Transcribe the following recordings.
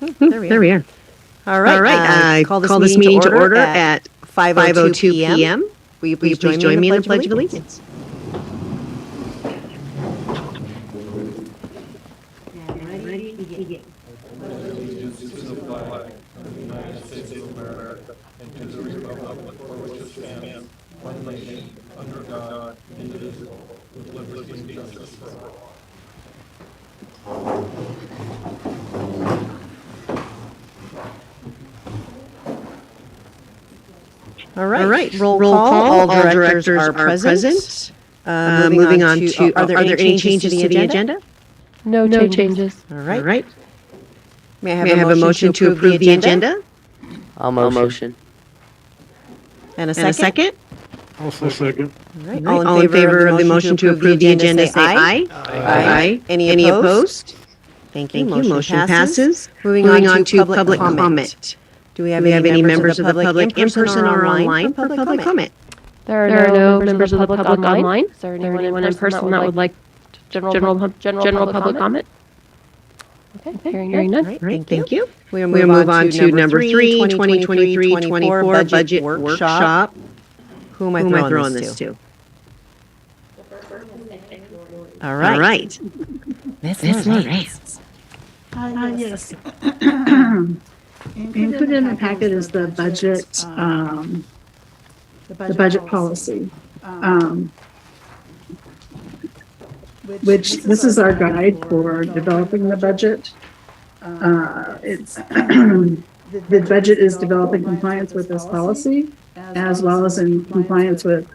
There we are. All right. Call this meeting to order at 5:02 p.m. Will you please join me in the Pledge of Allegiance? All right. Roll call. All directors are present. Moving on to, are there any changes to the agenda? No changes. All right. May I have a motion to approve the agenda? I'll motion. And a second? Also second. All in favor of the motion to approve the agenda, say aye. Aye. Any opposed? Thank you. Motion passes. Moving on to public comment. Do we have any members of the public in person or online for public comment? There are no members of the public online. Is there anyone in person that would like general public comment? Okay, hearing none. Right, thank you. We'll move on to number 3, 2023-24 budget workshop. Who am I throwing this to? All right. Ms. Lawrence. Yes. Included in the packet is the budget policy, which this is our guide for developing the budget. It's the budget is developed in compliance with this policy, as well as in compliance with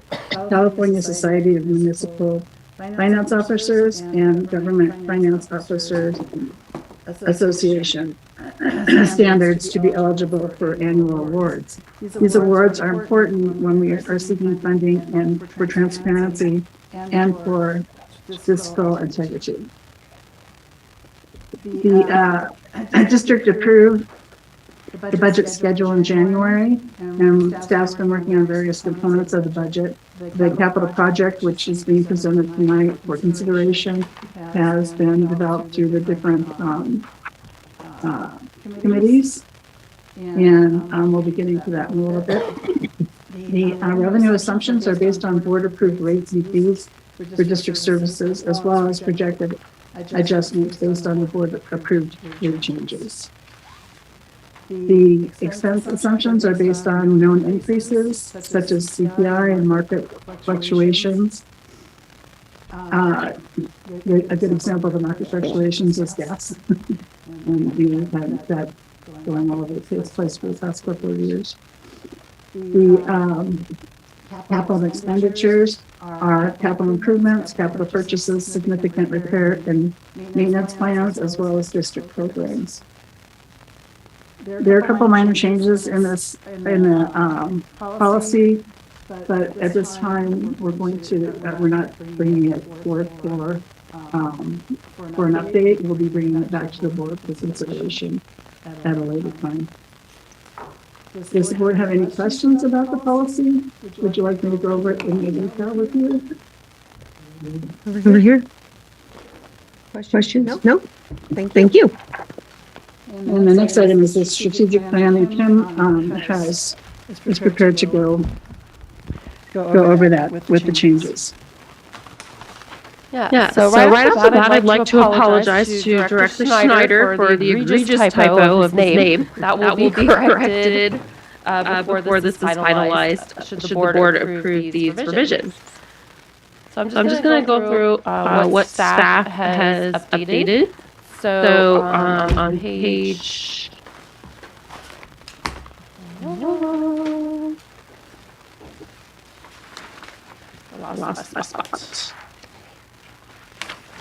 California Society of Municipal Finance Officers and Government Finance Officers Association standards to be eligible for annual awards. These awards are important when we are seeking funding and for transparency and for fiscal integrity. The district approved the budget schedule in January, and staff's been working on various components of the budget. The capital project, which is being presented tonight for consideration, has been developed through the different committees, and we'll be getting to that in a little bit. The revenue assumptions are based on board-approved rates and fees for district services, as well as projected adjustments based on the board-approved rate changes. The expense assumptions are based on known increases, such as CPI and market fluctuations. A good example of the market fluctuations is gas. And we've had that going all over the place for the past couple of years. The capital expenditures are capital improvements, capital purchases, significant repair and maintenance plans, as well as district programs. There are a couple minor changes in the policy, but at this time we're not bringing it forth for an update. We'll be bringing it back to the board for consideration at a later time. Does the board have any questions about the policy? Would you like me to go over it in more detail with you? Over here. Questions? No? Thank you. And the next item is the strategic plan, and Kim is prepared to go over that with the changes. Yeah. So right off the bat, I'd like to apologize to Director Schneider for the egregious typo of his name. That will be corrected before this is finalized, should the board approve these revisions. So I'm just going to go through what staff has updated. So on page... I lost my spot.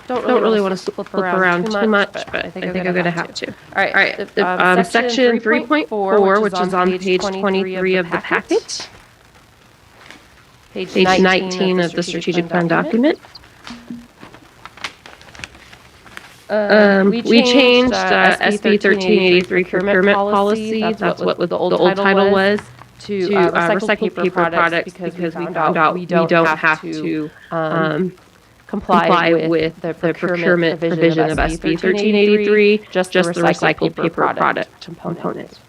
Don't really want to flip around too much, but I think I'm going to have to. All right. Section 3.4, which is on page 23 of the packet. Page 19 of the strategic plan document. We changed SB 1383 procurement policy. That's what the old title was. To recycled paper products because we found out we don't have to comply with the procurement provision of SB 1383, just the recycled paper product component.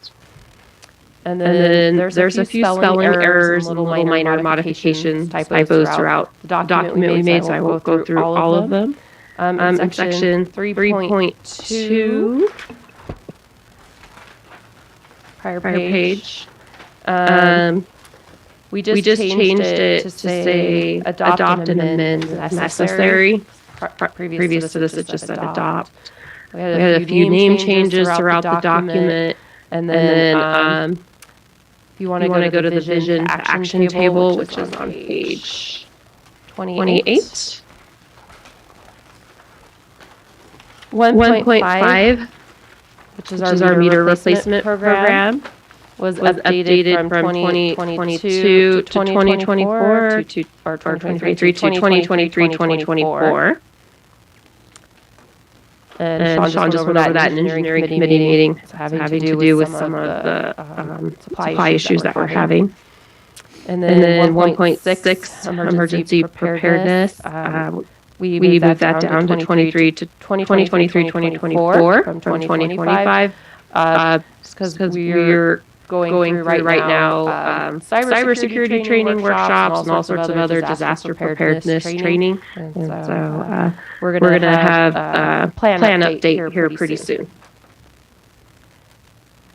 And then there's a few spelling errors and little minor modifications, typos throughout the document we made, so I won't go through all of them. In section 3.2, prior page, we just changed it to say adopt and amend as necessary. Previous to this, it just said adopt. We had a few name changes throughout the document. And then if you want to go to the vision to action table, which is on page 28. 1.5, which is our meter replacement program, was updated from 2022 to 2024, or 2023 to 2023, 2024. And Sean just went over that in engineering committee meeting, having to do with some of the supply issues that we're having. And then 1.6, emergency preparedness. We moved that down to 2023, 2024 from 2025. Because we're going through right now cybersecurity training workshops and all sorts of other disaster preparedness training. And so we're going to have a plan update here pretty soon.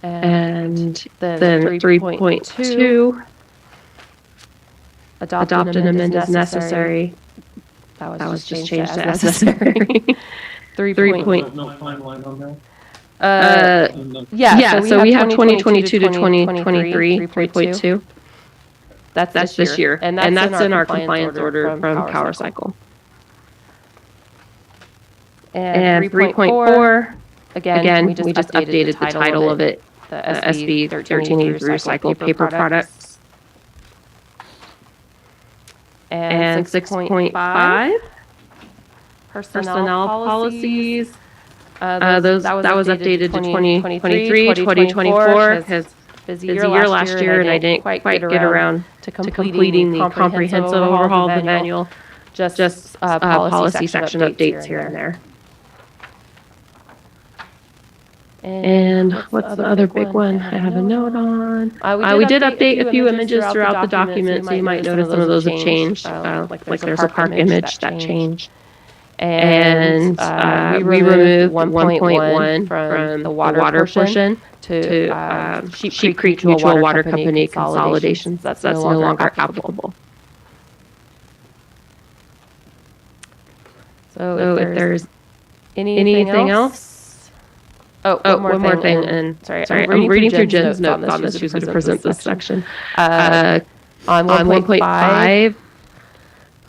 And then 3.2, adopt and amend as necessary. That was just changed to as necessary. 3. No timeline on that? Yeah, so we have 2022 to 2023, 3.2. That's this year. And that's in our compliance order from PowerCycle. And 3.4, again, we just updated the title of it, the SB 1383 recycled paper products. And 6.5, personnel policies. That was updated to 2023, 2024, because busy year last year, and I didn't quite get around to completing the comprehensive overhaul of the manual, just policy section updates here and there. And what's the other big one I have a note on? We did update a few images throughout the document, so you might notice some of those have changed. Like there's a park image that changed. And we removed 1.1 from the water portion to Sheep Creek Mutual Water Company consolidations. That's no longer applicable. So if there's anything else. Oh, one more thing. And sorry, I'm reading through Jen's notes on this. She's going to present this section. On 1.5,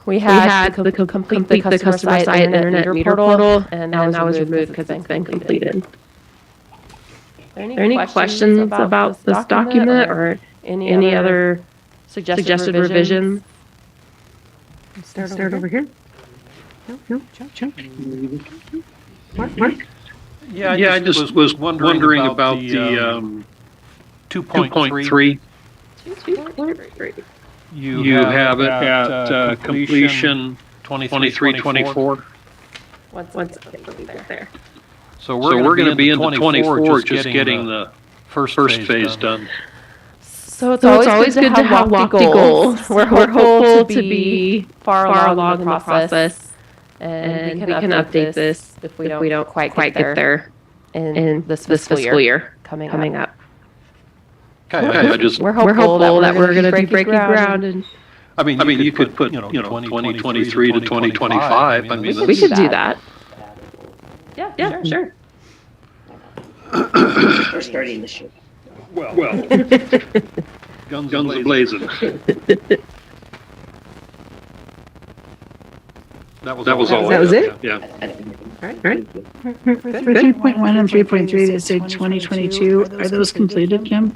we had to complete the customer site internet meter portal, and that was removed because it's been completed. Are there any questions about this document or any other suggested revisions? Start over here. No, Chuck. Mark? Yeah, I just was wondering about the 2.3. You have it at completion 23-24. What's there? So we're going to be in the 24 just getting the first phase done. So it's always good to have lofty goals. We're hopeful to be far along in the process. And we can update this if we don't quite get there in this fiscal year coming up. Okay, we're hopeful that we're going to be breaking ground. And I mean, you could put 2023 to 2025. I mean, we could do that. Yeah, sure. We're starting this year. Well, guns a-blazing. That was all. That was it? Yeah. All right. For 3.1 and 3.3, they say 2022. Are those completed, Kim?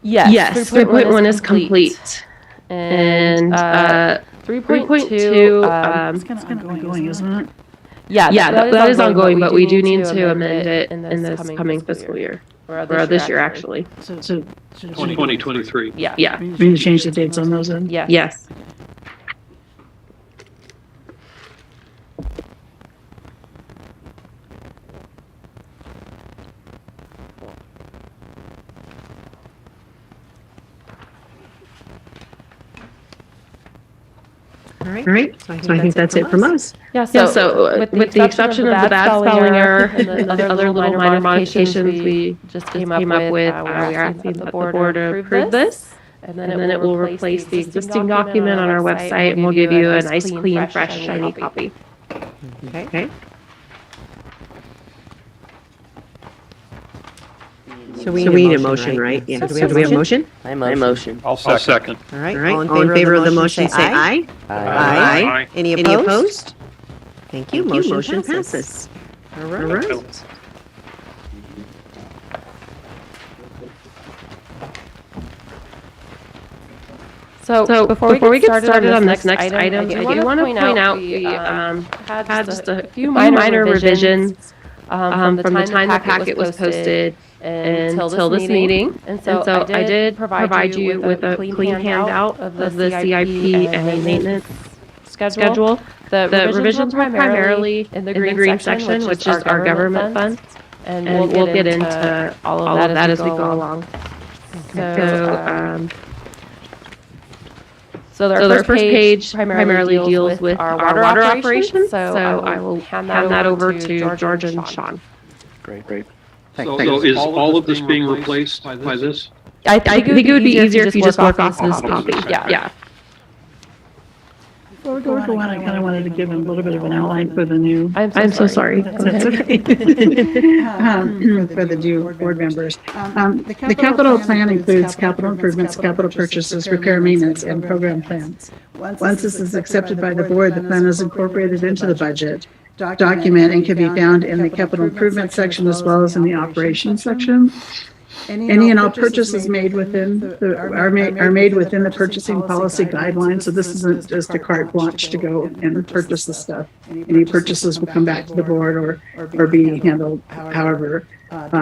Yes, 3.1 is complete. And 3.2, It's kind of ongoing, isn't it? Yeah, that is ongoing, but we do need to amend it in this coming fiscal year. Or this year, actually. So 2023. Yeah. we need to change the dates on those then? Yes. All right, so I think that's it from us. Yeah, so with the exception of the bad spelling error and the other little minor modifications we just came up with, we are asking that the board approve this. And then it will replace the existing document on our website, and we'll give you a nice, clean, fresh, shiny copy. Okay. So we need a motion, right? Yeah. So do we have a motion? I motion. I'll second. All right. All in favor of the motion, say aye. Aye. Any opposed? Thank you. Motion passes. All right. So before we get started on this next item, I do want to point out we had just a few minor revisions from the time the packet was posted until this meeting. And so I did provide you with a clean handout of the CIP and maintenance schedule. The revisions were primarily in the green section, which is our government funds. And we'll get into all of that as we go along. So their first page primarily deals with our water operations. So I will hand that over to George and Sean. Great. So is all of this being replaced by this? I think it would be easier if you just work off this copy. Yeah. Before we go on, I kind of wanted to give a little bit of an outline for the new. I'm so sorry. That's okay. For the new board members. The capital plan includes capital improvements, capital purchases, repair, maintenance, and program plans. Once this is accepted by the board, the plan is incorporated into the budget document and can be found in the capital improvement section as well as in the operations section. Any and all purchases made within are made within the purchasing policy guidelines. So this isn't just a carte blanche to go and purchase the stuff. Any purchases will come back to the board or be handled however,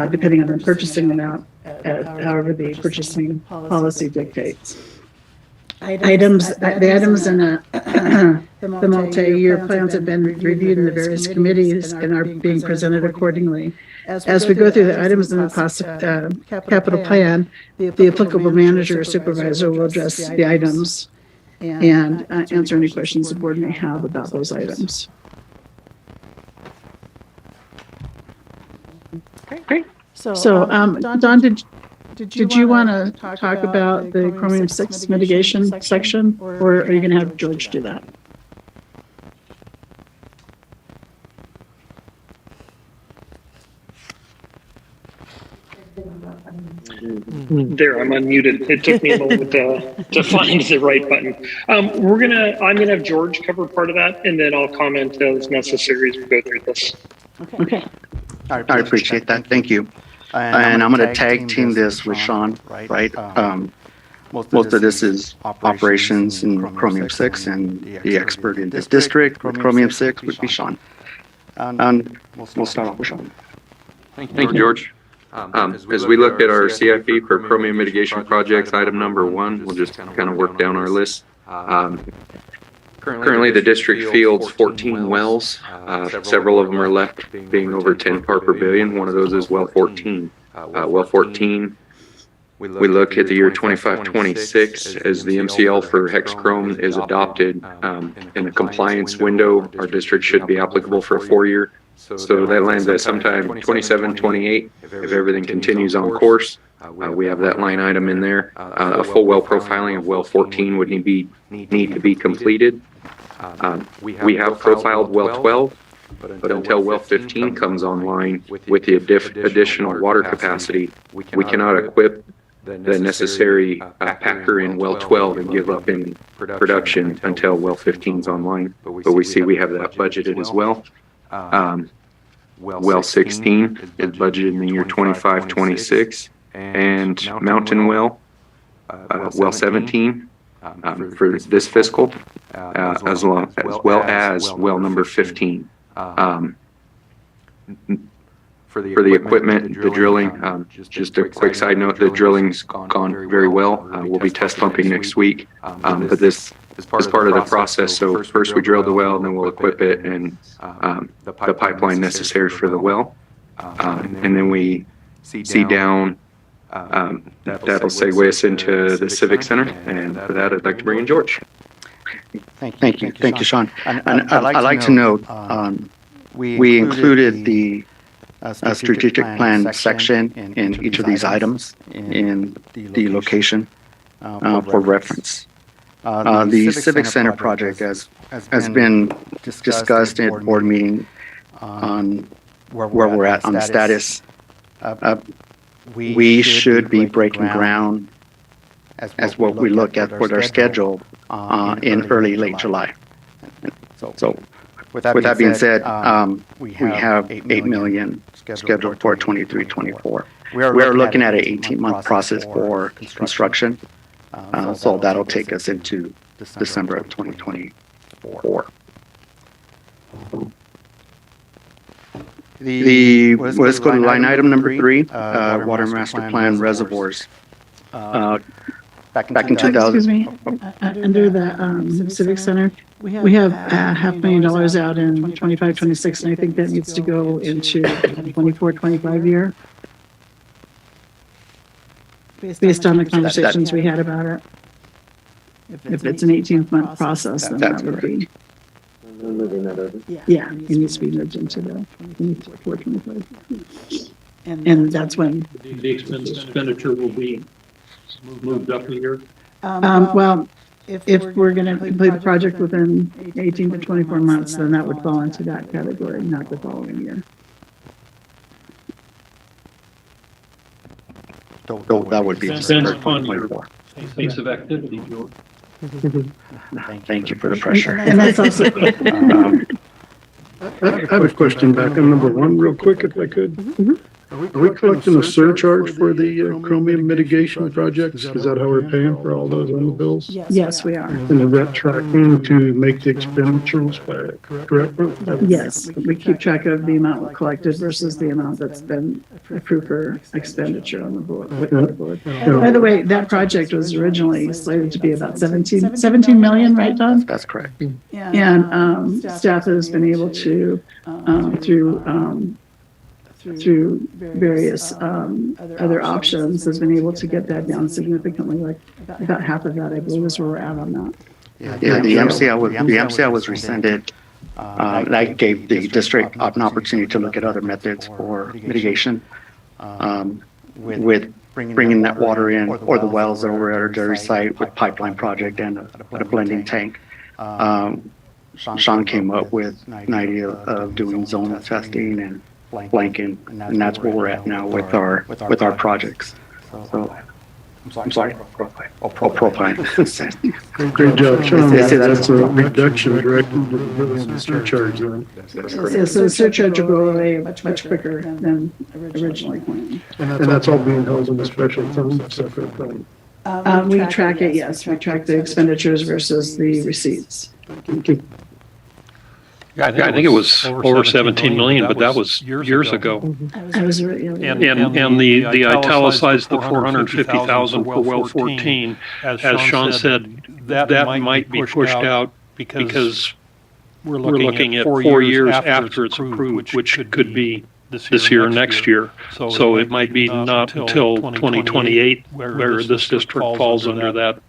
depending on the purchasing amount, however the purchasing policy dictates. The items in the multi-year plans have been reviewed in the various committees and are being presented accordingly. As we go through the items in the capital plan, the applicable manager or supervisor will address the items and answer any questions the board may have about those items. Great. So, Don, did you want to talk about the chromium-6 mitigation section, or are you going to have George do that? There, I'm unmuted. It took me a moment to find the right button. I'm gonna have George cover part of that, and then I'll comment as necessary as we go through this. Okay. I appreciate that. Thank you. And I'm going to tag team this with Sean, right? Most of this is operations in Chromium-6, and the expert in this district with Chromium-6 would be Sean. And we'll start off with Sean. Thank you, George. As we look at our CIP for chromium mitigation projects, item number 1, we'll just kind of work down our list. Currently, the district fields 14 wells. Several of them are left being over 10 part per billion. One of those is well 14. Well 14, we look at the year 25-26 as the MCL for hexchrome is adopted in a compliance window. Our district should be applicable for a 4-year. So that lands at sometime 27-28 if everything continues on course. We have that line item in there. A full well profiling of well 14 would need to be completed. We have profiled well 12, but until well 15 comes online with the additional water capacity, we cannot equip the necessary packer in well 12 and give up in production until well 15 is online. But we see we have that budgeted as well. Well 16 is budgeted in the year 25-26, and Mountain Well, well 17 for this fiscal, as well as well number 15. For the equipment, the drilling, just a quick side note, the drilling's gone very well. We'll be test pumping next week, but this is part of the process. So first we drill the well, and then we'll equip it and the pipeline necessary for the well. And then we see down, that'll segue us into the Civic Center. And for that, I'd like to bring in George. Thank you, Sean. And I'd like to note, we included the strategic plan section in each of these items in the location for reference. The Civic Center project has been discussed at board meeting on where we're at on the status. We should be breaking ground as what we look at for their schedule in late July. So with that being said, we have 8 million scheduled for 23-24. We are looking at an 18-month process for construction. So that'll take us into December of 2024. Let's go to line item number 3, Water Master Plan reservoirs. Back in 2000. Excuse me, under the Civic Center, we have $500,000 out in 25-26, and I think that needs to go into 24-25 year. Based on the conversations we had about it. If it's an 18-month process, then that would be. Yeah, it needs to be moved into the 24-25. And that's when. The expenditure will be moved up a year. Well, if we're going to complete the project within 18 to 24 months, then that would fall into that category, not the following year. So that would be Depends upon your pace of activity, George. Thank you for the pressure. And that's also. I have a question back on number 1 real quick, if I could. Are we collecting a surcharge for the chromium mitigation projects? Is that how we're paying for all those on the bills? Yes, we are. And is that tracking to make the expenditures correct? Yes, we keep track of the amount collected versus the amount that's been approved for expenditure on the board. By the way, that project was originally slated to be about 17 million, right, Don? That's correct. And staff has been able to, through various other options, has been able to get that down significantly. Like about half of that, I believe, is where we're at on that. Yeah, the MCL was rescinded. That gave the district an opportunity to look at other methods for mitigation, with bringing that water in, or the wells that were at our dairy site with pipeline project and a blending tank. Sean came up with an idea of doing zonal testing and blanking, and that's where we're at now with our projects. So, I'm sorry. Propane. Great job, Sean. That's a reduction directed to the surcharge then. Yeah, so the surcharge will go away much quicker than originally planned. And that's all being held in a special fund, separate fund. We track it, yes. We track the expenditures versus the receipts. I think it was over 17 million, but that was years ago. I was already. And the italicized the 450,000 for well 14, as Sean said, that might be pushed out because we're looking at 4 years after it's approved, which could be this year or next year. So it might be not until 2028 where this district falls under that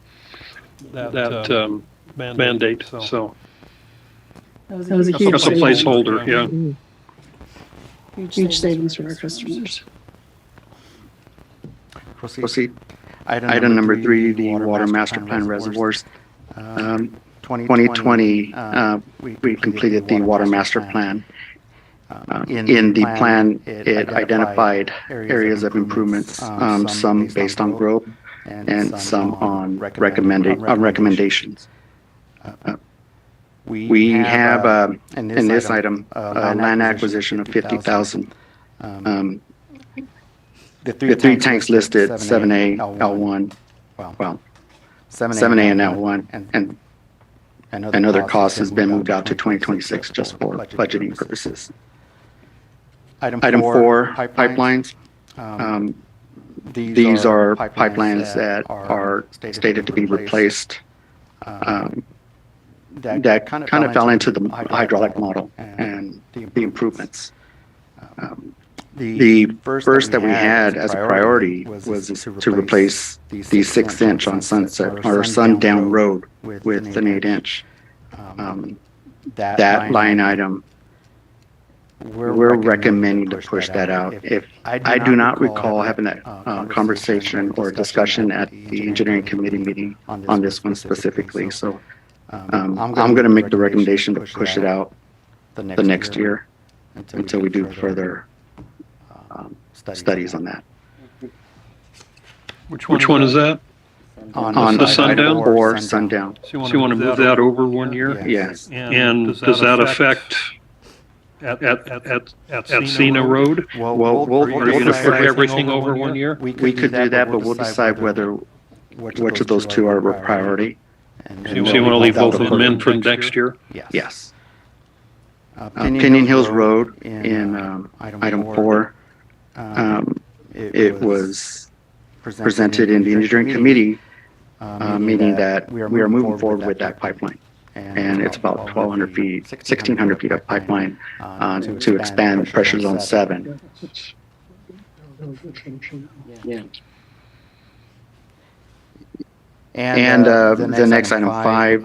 mandate, so. That was a huge That's a placeholder, yeah. Huge savings for our customers. Proceed. Item number 3, the Water Master Plan reservoirs. 2020, we completed the Water Master Plan. In the plan, it identified areas of improvements, some based on growth and some on recommendations. We have, in this item, a land acquisition of 50,000. The 3 tanks listed, 7A, L1, well, 7A and L1, and other costs has been moved out to 2026 just for budgeting purposes. Item 4, pipelines. These are pipelines that are stated to be replaced. That kind of fell into the hydraulic model and the improvements. The first that we had as a priority was to replace the 6-inch on Sunset or Sundown Road with an 8-inch. That line item, we're recommending to push that out. If I do not recall having that conversation or discussion at the engineering committee meeting on this one specifically. So I'm going to make the recommendation to push it out the next year until we do further studies on that. Which one is that? On the Sundown? Or Sundown. So you want to move that over 1 year? Yes. And does that affect at Cena Road? Well, Are you going to push everything over 1 year? we could do that, but we'll decide whether which of those two are a priority. So you want to leave both of them in for next year? Yes. Pinion Hills Road in item 4, it was presented in the engineering committee, meaning that we are moving forward with that pipeline. And it's about 1,200 feet, 1,600 feet of pipeline to expand pressure zone 7. Yeah. And the next item 5,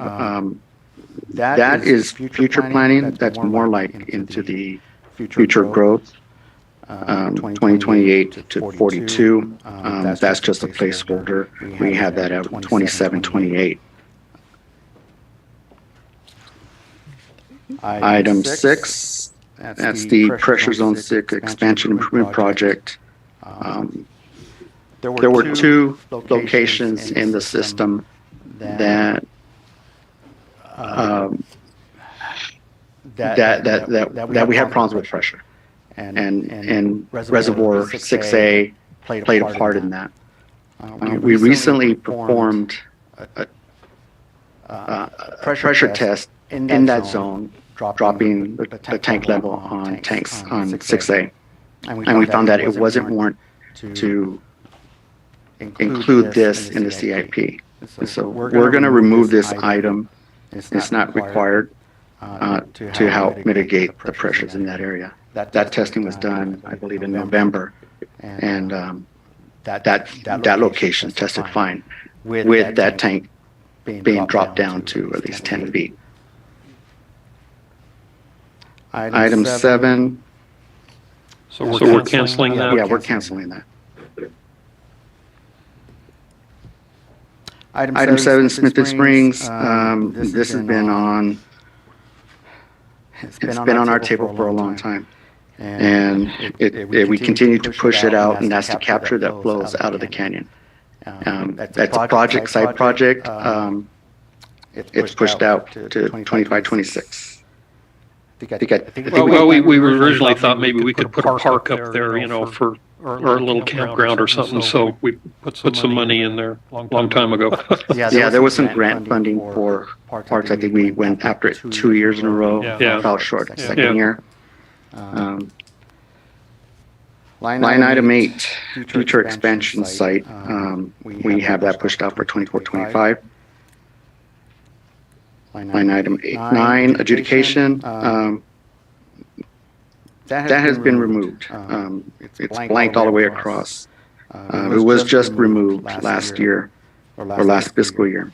that is future planning. That's more like into the future growth, 2028 to 42. That's just a placeholder. We have that at 27, 28. Item 6, that's the pressure zone 6 expansion improvement project. There were 2 locations in the system that we had problems with pressure, and Reservoir 6A played a part in that. We recently performed a pressure test in that zone, dropping the tank level on tanks on 6A, and we found that it wasn't warranted to include this in the CIP. So we're going to remove this item. It's not required to help mitigate the pressures in that area. That testing was done, I believe, in November, and that location tested fine with that tank being dropped down to at least 10 feet. Item 7. So we're canceling that? Yeah, we're canceling that. Item 7, Smith Springs. This has been on. It's been on our table for a long time, and we continue to push it out, and that's the capture that flows out of the canyon. That's a side project. It's pushed out to 25, 26. Well, we originally thought maybe we could put a park up there, you know, for or a little campground or something. So we put some money in there a long time ago. Yeah, there was some grant funding for parks. I think we went after it 2 years in a row. Yeah. Fell short the second year. Line item 8, future expansion site. We have that pushed out for 24, 25. Line item 9, adjudication. That has been removed. It's blanked all the way across. It was just removed last year, or last fiscal year.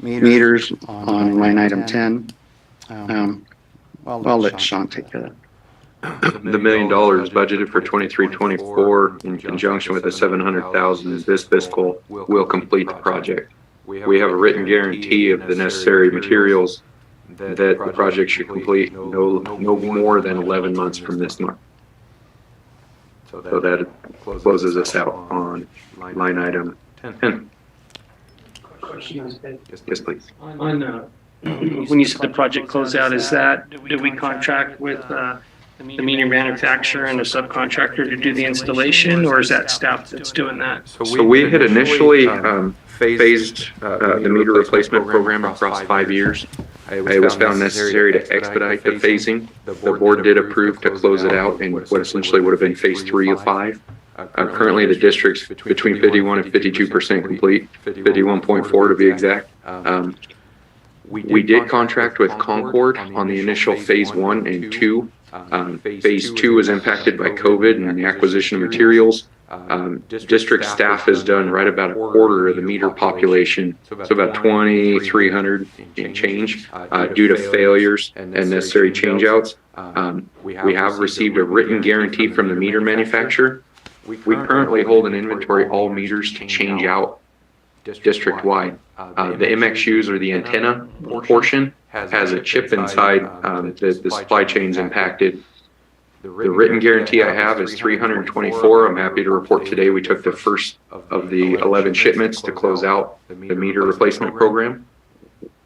Meters on line item 10. I'll let Sean take that. The $1 million budgeted for 23-24 in conjunction with the 700,000 this fiscal will complete the project. We have a written guarantee of the necessary materials that the project should complete no more than 11 months from this month. So that closes us out on line item 10. Yes, please. When you said the project closeout, is that, do we contract with the meter manufacturer and a subcontractor to do the installation, or is that staff that's doing that? So we had initially phased the meter replacement program across 5 years. It was found necessary to expedite the phasing. The board did approve to close it out in what essentially would have been phase 3 of 5. Currently, the district's between 51 and 52% complete, 51.4 to be exact. We did contract with Concord on the initial phase 1 and 2. Phase 2 was impacted by COVID and the acquisition of materials. District staff has done right about a quarter of the meter population, so about 2,300 and change, due to failures and necessary changeouts. We have received a written guarantee from the meter manufacturer. We currently hold an inventory all meters to change out district-wide. The MXUs, or the antenna portion, has a chip inside that the supply chain's impacted. The written guarantee I have is 324. I'm happy to report today we took the first of the 11 shipments to close out the meter replacement program.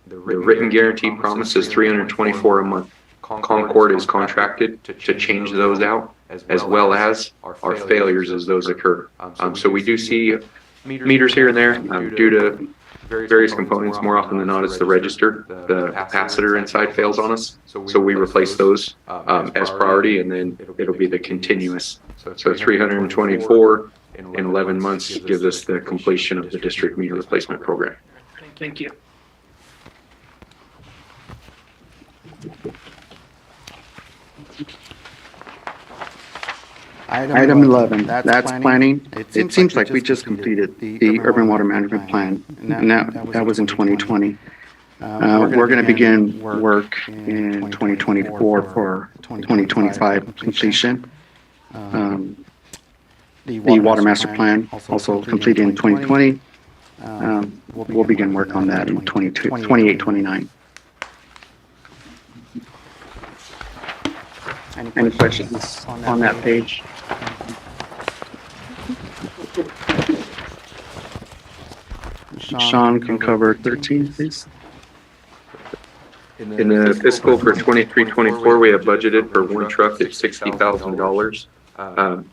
The written guarantee promises 324 a month. Concord is contracted to change those out, as well as our failures as those occur. So we do see meters here and there due to various components. More often than not, it's the register. The capacitor inside fails on us, so we replace those as priority, and then it'll be the continuous. So 324 in 11 months gives us the completion of the district meter replacement program. Thank you. Item 11, that's planning. It seems like we just completed the urban water management plan, and that was in 2020. We're going to begin work in 2024 for 2025 completion. The water master plan also completed in 2020. We'll begin work on that in 28, 29. Any questions on that page? Sean can cover 13, please. In the fiscal for 23-24, we have budgeted for one truck at $60,000.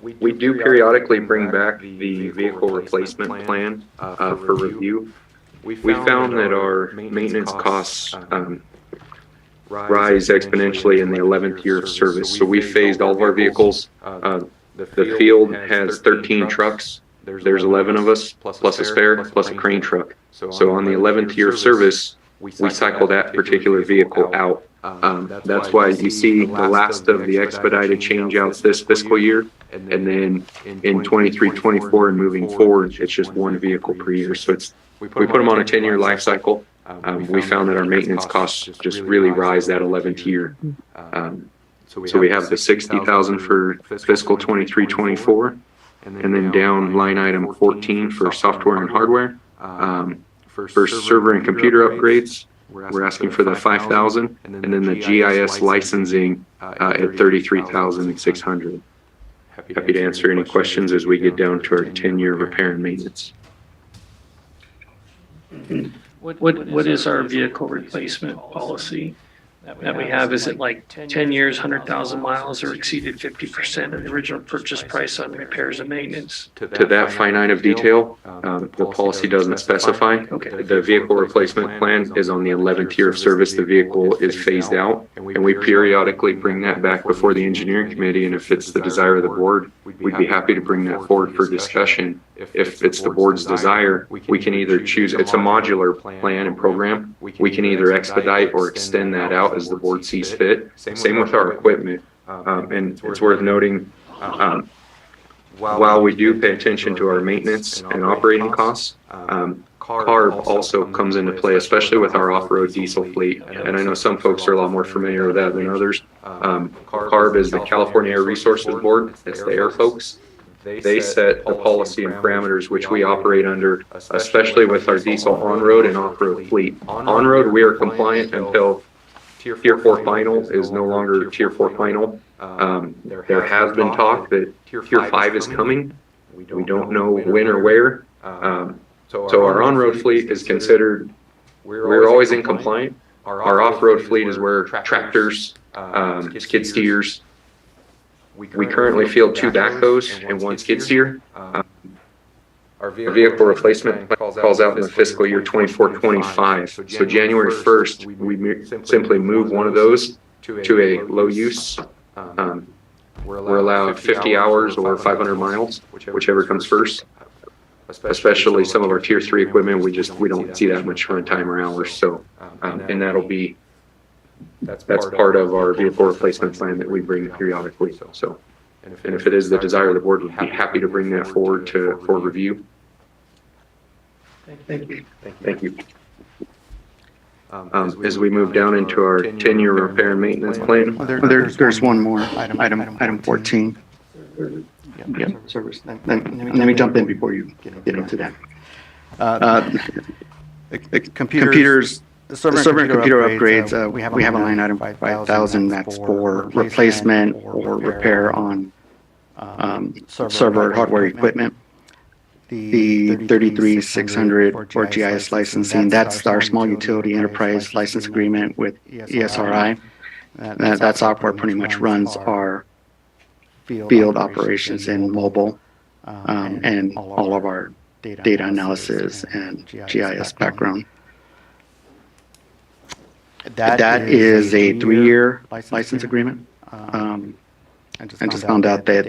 We do periodically bring back the vehicle replacement plan for review. We found that our maintenance costs rise exponentially in the 11th year of service. So we phased all of our vehicles. The field has 13 trucks. There's 11 of us, plus a spare, plus a crane truck. So on the 11th year of service, we cycle that particular vehicle out. That's why you see the last of the expedited changeouts this fiscal year. And then in 23-24 and moving forward, it's just one vehicle per year. So we put them on a 10-year life cycle. We found that our maintenance costs just really rise that 11th year. So we have the 60,000 for fiscal 23-24, and then down line item 14 for software and hardware. For server and computer upgrades, we're asking for the 5,000, and then the GIS licensing at 33,600. Happy to answer any questions as we get down to our 10-year repair and maintenance. What is our vehicle replacement policy that we have? Is it like 10 years, 100,000 miles, or exceeded 50% of the original purchase price on repairs and maintenance? To that finite of detail, the policy doesn't specify. Okay. The vehicle replacement plan is on the 11th year of service. The vehicle is phased out, and we periodically bring that back before the engineering committee, and if it's the desire of the board, we'd be happy to bring that forward for discussion. If it's the board's desire, we can either choose, it's a modular plan and program. We can either expedite or extend that out as the board sees fit. Same with our equipment. And it's worth noting, while we do pay attention to our maintenance and operating costs, CARB also comes into play, especially with our off-road diesel fleet. And I know some folks are a lot more familiar with that than others. CARB is the California Air Resources Board. It's the air folks. They set the policy and parameters which we operate under, especially with our diesel on-road and off-road fleet. On-road, we are compliant until Tier 4 final is no longer Tier 4 final. There has been talk that Tier 5 is coming. We don't know when or where. So our on-road fleet is considered, we're always in compliant. Our off-road fleet is where tractors, skid steers. We currently field 2 backhoes and 1 skid steer. Our vehicle replacement calls out in the fiscal year 24-25. So January 1st, we simply move one of those to a low use. We're allowed 50 hours or 500 miles, whichever comes first. especially some of our tier 3 equipment, we don't see that much runtime or hours. So, and that's part of our vehicle replacement plan that we bring periodically. So, and if it is the desire, the board would be happy to bring that forward for review. Thank you. Thank you. As we move down into our 10-year repair and maintenance plan. Well, there's one more, item 14. Yep, service. Let me jump in before you get into that. Computers, server and computer upgrades, we have a line item 5,000 that's for replacement or repair on server hardware equipment. The 33,600 for GIS licensing, that's our small utility enterprise license agreement with ESRI. That software pretty much runs our field operations and mobile, and all of our data analysis and GIS background. That is a 3-year license agreement. I just found out that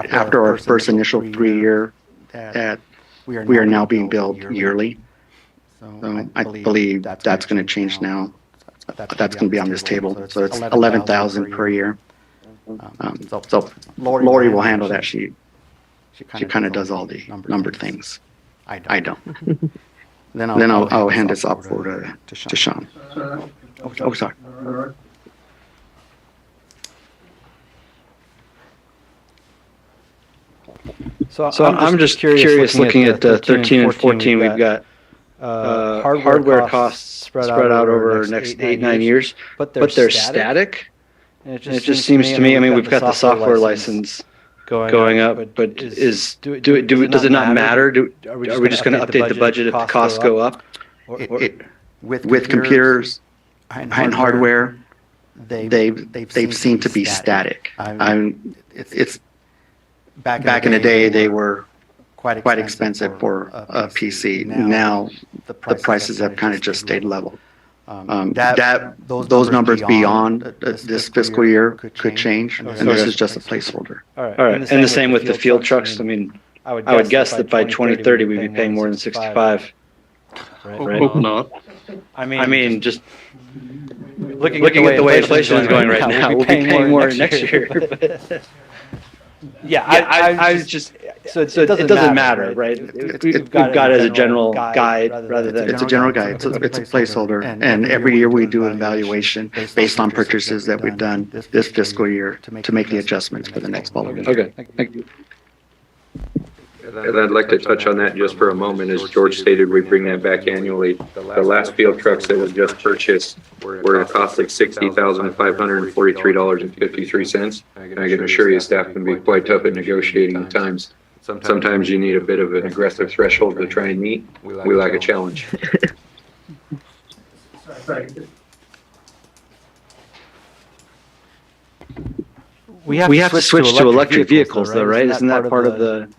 after our first initial 3-year, that we are now being billed yearly. So I believe that's going to change now. That's going to be on this table. So it's 11,000 per year. So Lori will handle that. She kind of does all the numbered things. I don't. Then I'll hand this off to Sean. Oh, sorry. So I'm just curious looking at 13 and 14, we've got hardware costs spread out over the next 8-9 years, but they're static. And it just seems to me, I mean, we've got the software license going up, but does it not matter? Are we just going to update the budget if the costs go up? With computers and hardware, they've seemed to be static. It's back in the day they were quite expensive for a PC. Now the prices have kind of just stayed level. Those numbers beyond this fiscal year could change, and this is just a placeholder. All right. And the same with the field trucks. I mean, I would guess that by 2030 we'd be paying more than 65. Right? Hope not. I mean, just looking at the way inflation is going right now, we'll be paying more next year. Yeah, I was just so it doesn't matter, right? We've got it as a general guide rather than it's a general guide. It's a placeholder, and every year we do an evaluation based on purchases that we've done this fiscal year to make the adjustments for the next following. Okay, thank you. And I'd like to touch on that just for a moment. As George stated, we bring that back annually. The last field trucks that was just purchased were at a cost of $60,543.53. And I can assure you, staff can be quite tough at negotiating at times. Sometimes you need a bit of an aggressive threshold to try and meet. We like a challenge. We have to switch to electric vehicles, though, right? Isn't that part of the?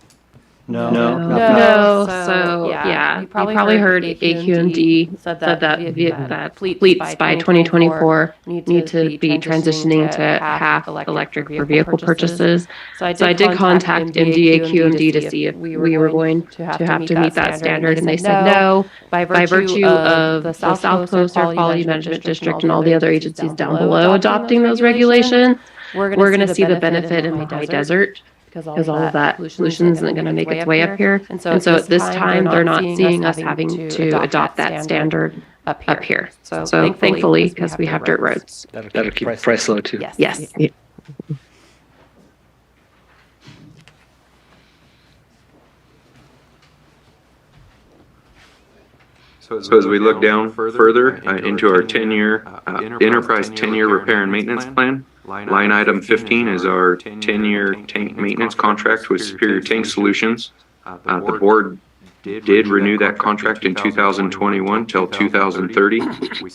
No. So yeah, you probably heard AQ&D said that fleets by 2024 need to be transitioning to half electric for vehicle purchases. So I did contact MDAQ&D to see if we were going to have to meet that standard, and they said no. By virtue of the South Coast Air Quality Management District and all the other agencies down below adopting those regulations, we're going to see the benefit in the high desert, because all of that pollution isn't going to make its way up here. And so at this time, they're not seeing us having to adopt that standard up here. So thankfully, because we have dirt roads. That'll keep the price low, too. Yes. So as we look down further into our 10-year enterprise 10-year repair and maintenance plan, line item 15 is our 10-year tank maintenance contract with Superior Tank Solutions. The board did renew that contract in 2021 till 2030.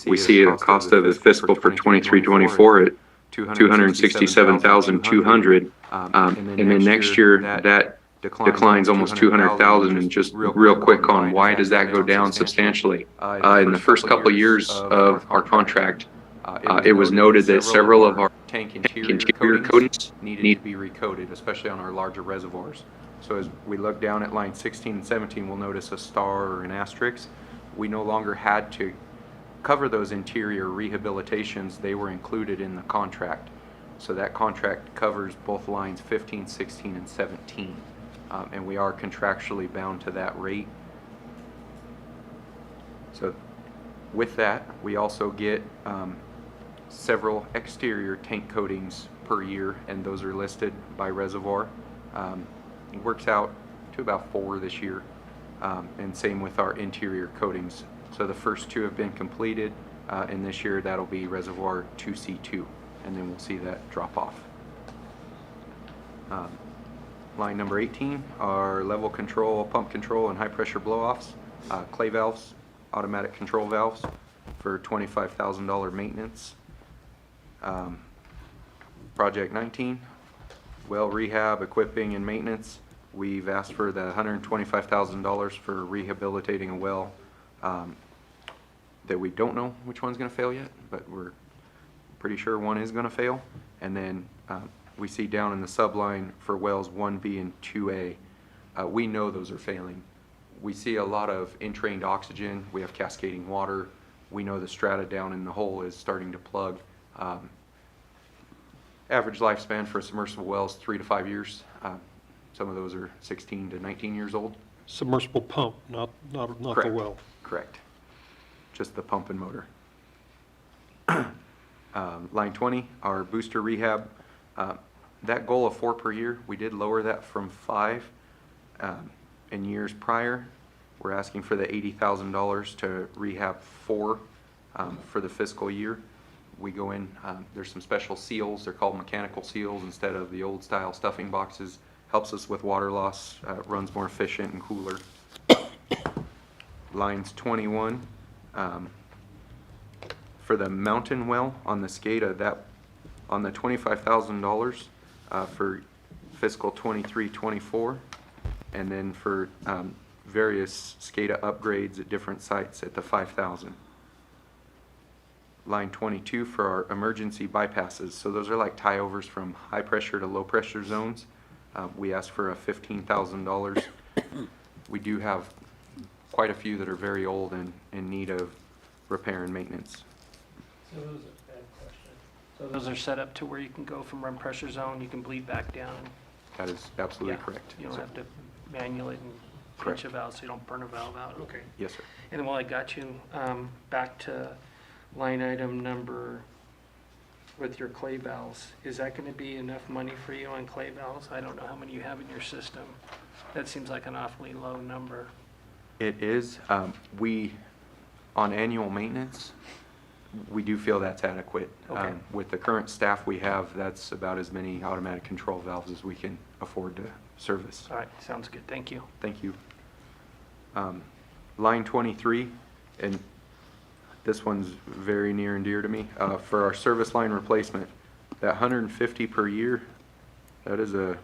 We see a cost of the fiscal for 23-24 at $267,200, and then next year that declines almost 200,000. And just real quick on why does that go down substantially? In the first couple of years of our contract, it was noted that several of our tank interior coatings need to be recoated, especially on our larger reservoirs. So as we look down at line 16 and 17, we'll notice a star or an asterisk. We no longer had to cover those interior rehabilitations. They were included in the contract. So that contract covers both lines 15, 16, and 17. And we are contractually bound to that rate. So with that, we also get several exterior tank coatings per year, and those are listed by reservoir. It works out to about 4 this year, and same with our interior coatings. So the first 2 have been completed, and this year that'll be reservoir 2C2, and then we'll see that drop off. Line number 18 are level control, pump control, and high pressure blow-offs, clay valves, automatic control valves for $25,000 maintenance. Project 19, well rehab, equipping, and maintenance. We've asked for the $125,000 for rehabilitating a well that we don't know which one's going to fail yet, but we're pretty sure one is going to fail. And then we see down in the subline for wells 1B and 2A, we know those are failing. We see a lot of entrained oxygen. We have cascading water. We know the strata down in the hole is starting to plug. Average lifespan for submersible wells 3 to 5 years. Some of those are 16 to 19 years old. Submersible pump, not the Correct. well. Correct. Just the pump and motor. Line 20, our booster rehab. That goal of 4 per year, we did lower that from 5 in years prior. We're asking for the $80,000 to rehab 4 for the fiscal year. We go in, there's some special seals. They're called mechanical seals instead of the old style stuffing boxes. Helps us with water loss, runs more efficient and cooler. Lines 21, for the mountain well on the SCADA, that on the $25,000 for fiscal 23-24, and then for various SCADA upgrades at different sites at the $5,000. Line 22 for our emergency bypasses. So those are like tie-overs from high pressure to low pressure zones. We asked for a $15,000. We do have quite a few that are very old and in need of repair and maintenance. So those are bad question. So those are set up to where you can go from run pressure zone, you can bleed back down. That is absolutely Yeah, correct. You don't So- have to manually and Correct. pinch a valve so you don't burn a valve out. Okay. Yes, sir. And while I got you, back to line item number with your clay valves, is that going to be enough money for you on clay valves? I don't know how many you have in your system. That seems like an awfully low number. It is. We, on annual maintenance, we do feel that's adequate. Okay. With the current staff we have, that's about as many automatic control valves as we can afford to service. All right, sounds good. Thank you. Thank you. Line 23, and this one's very near and dear to me. For our service line replacement, that 150 per year, that is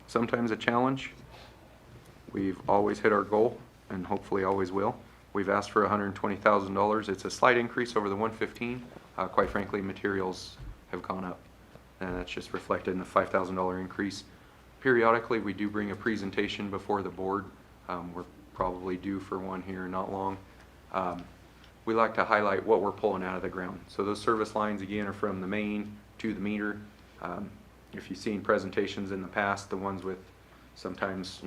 sometimes a challenge. We've always hit our goal and hopefully always will. We've asked for $120,000. It's a slight increase over the 115. Quite frankly, materials have gone up, and that's just reflected in the $5,000 increase. Periodically, we do bring a presentation before the board. We're probably due for one here not long. We like to highlight what we're pulling out of the ground. So those service lines, again, are from the main to the meter. If you've seen presentations in the past, the ones with sometimes,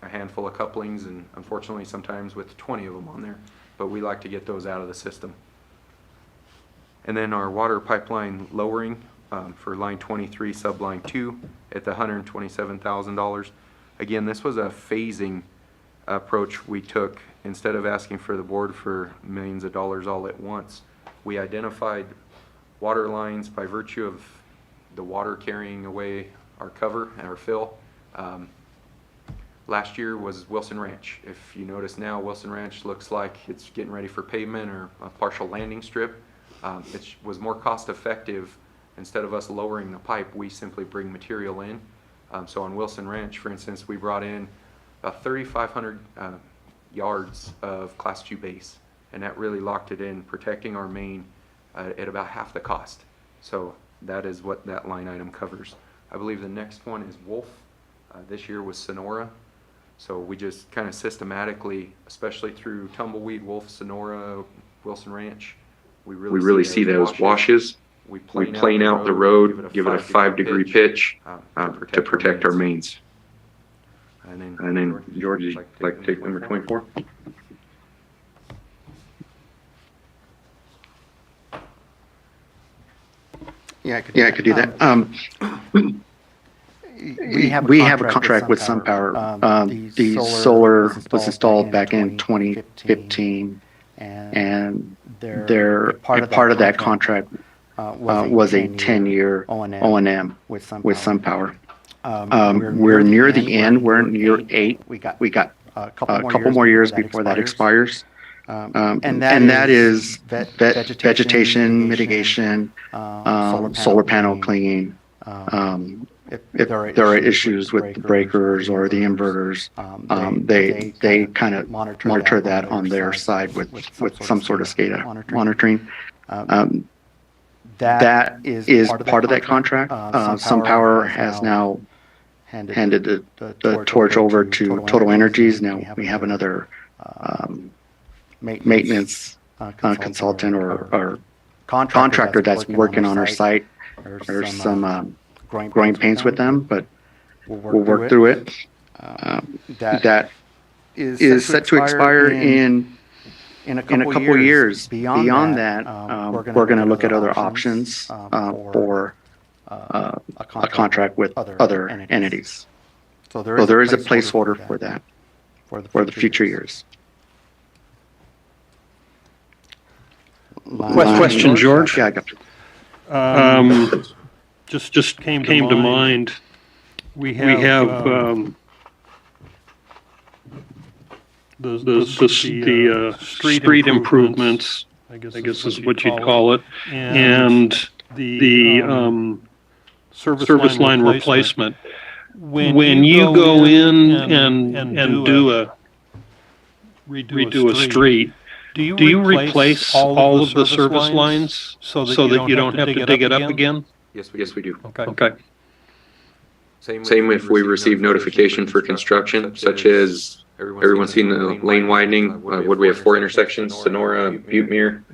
a handful of couplings, and unfortunately sometimes with 20 of them on there. But we like to get those out of the system. And then our water pipeline lowering for line 23, subline 2 at the $127,000. Again, this was a phasing approach we took. Instead of asking for the board for millions of dollars all at once, we identified water lines by virtue of the water carrying away our cover and our fill. Last year was Wilson Ranch. If you notice now, Wilson Ranch looks like it's getting ready for pavement or a partial landing strip. It was more cost effective. Instead of us lowering the pipe, we simply bring material in. So on Wilson Ranch, for instance, we brought in 3,500 yards of Class 2 base, and that really locked it in, protecting our main at about half the cost. So that is what that line item covers. I believe the next one is Wolf, This year was Sonora. So we just kind of systematically, especially through Tumbleweed, Wolf, Sonora, Wilson Ranch, we really see those washes. We plane out the road, give it a 5-degree pitch to protect our mains. And then George, you'd like to take number 24? Yeah, I could do that. We have a contract with SunPower. The solar was installed back in 2015, and part of that contract was a 10-year O&M with SunPower. We're near the end. We're in year 8. We got a couple more years before that expires. And that is vegetation mitigation, solar panel cleaning. If there are issues with the breakers or the inverters, they kind of monitor that on their side with some sort of SCADA monitoring. That is part of that contract. SunPower has now handed the torch over to Total Energies. Now we have another maintenance consultant or contractor that's working on our site. There's some growing pains with them, but we'll work through it. That is set to expire in a couple years. Beyond that, we're going to look at other options for a contract with other entities. So there is a placeholder for that for the future years. Question, George? Yeah, I got you. Just came to mind. We have the street improvements, I guess is what you'd call it, and the service line replacement. When you go in and redo a street, do you replace all of the service lines so that you don't have to dig it up again? Yes, we do. Okay. Same if we receive notification for construction, such as everyone's seen the lane widening. What do we have? 4 intersections, Sonora, Butte-Mere.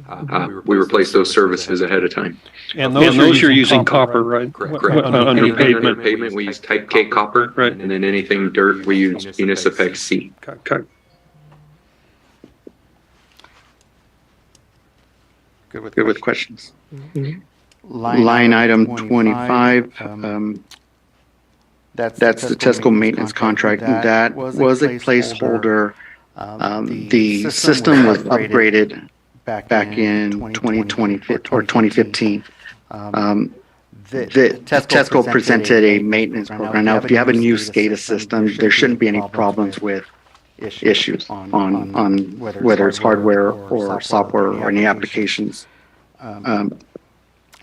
We replace those services ahead of time. And those you're using copper, right? Correct. Under pavement. Under pavement, we use Type K copper, Right. and then anything dirt, we use Unicipex C. Okay. Good with questions. Line item 25. That's the Tesco maintenance contract. That was a placeholder. The system was upgraded back in 2020 or 2015. Tesco presented a maintenance program. Now, if you have a new SCADA system, there shouldn't be any problems with issues on whether it's hardware or software or any applications.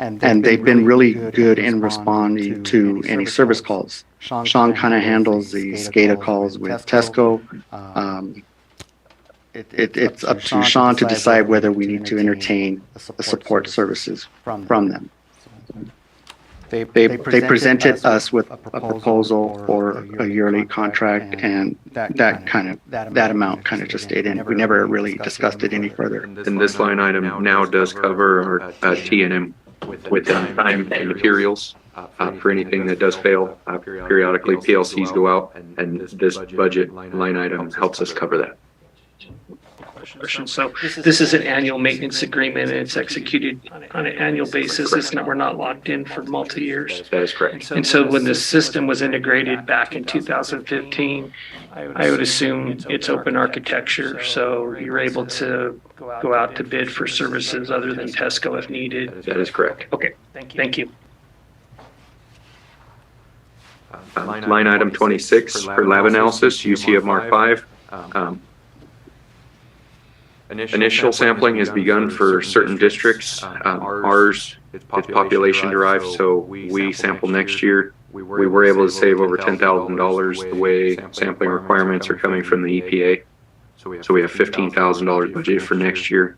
And they've been really good in responding to any service calls. Sean kind of handles the SCADA calls with Tesco. It's up to Sean to decide whether we need to entertain the support services from them. They presented us with a proposal for a yearly contract, and that amount kind of just stayed in. We never really discussed it any further. And this line item now does cover our T&M with time and materials for anything that does fail. Periodically, PLCs go out, and this budget line item helps us cover that. So this is an annual maintenance agreement, and it's executed on an annual basis. We're not locked in for multi-years. That is correct. And so when the system was integrated back in 2015, I would assume it's open architecture, so you're able to go out to bid for services other than Tesco if needed. That is correct. Okay, thank you. Line item 26 for lab analysis, UCMR 5. Initial sampling has begun for certain districts. Ours is population derived, so we sample next year. We were able to save over $10,000 the way sampling requirements are coming from the EPA. So we have $15,000 budget for next year.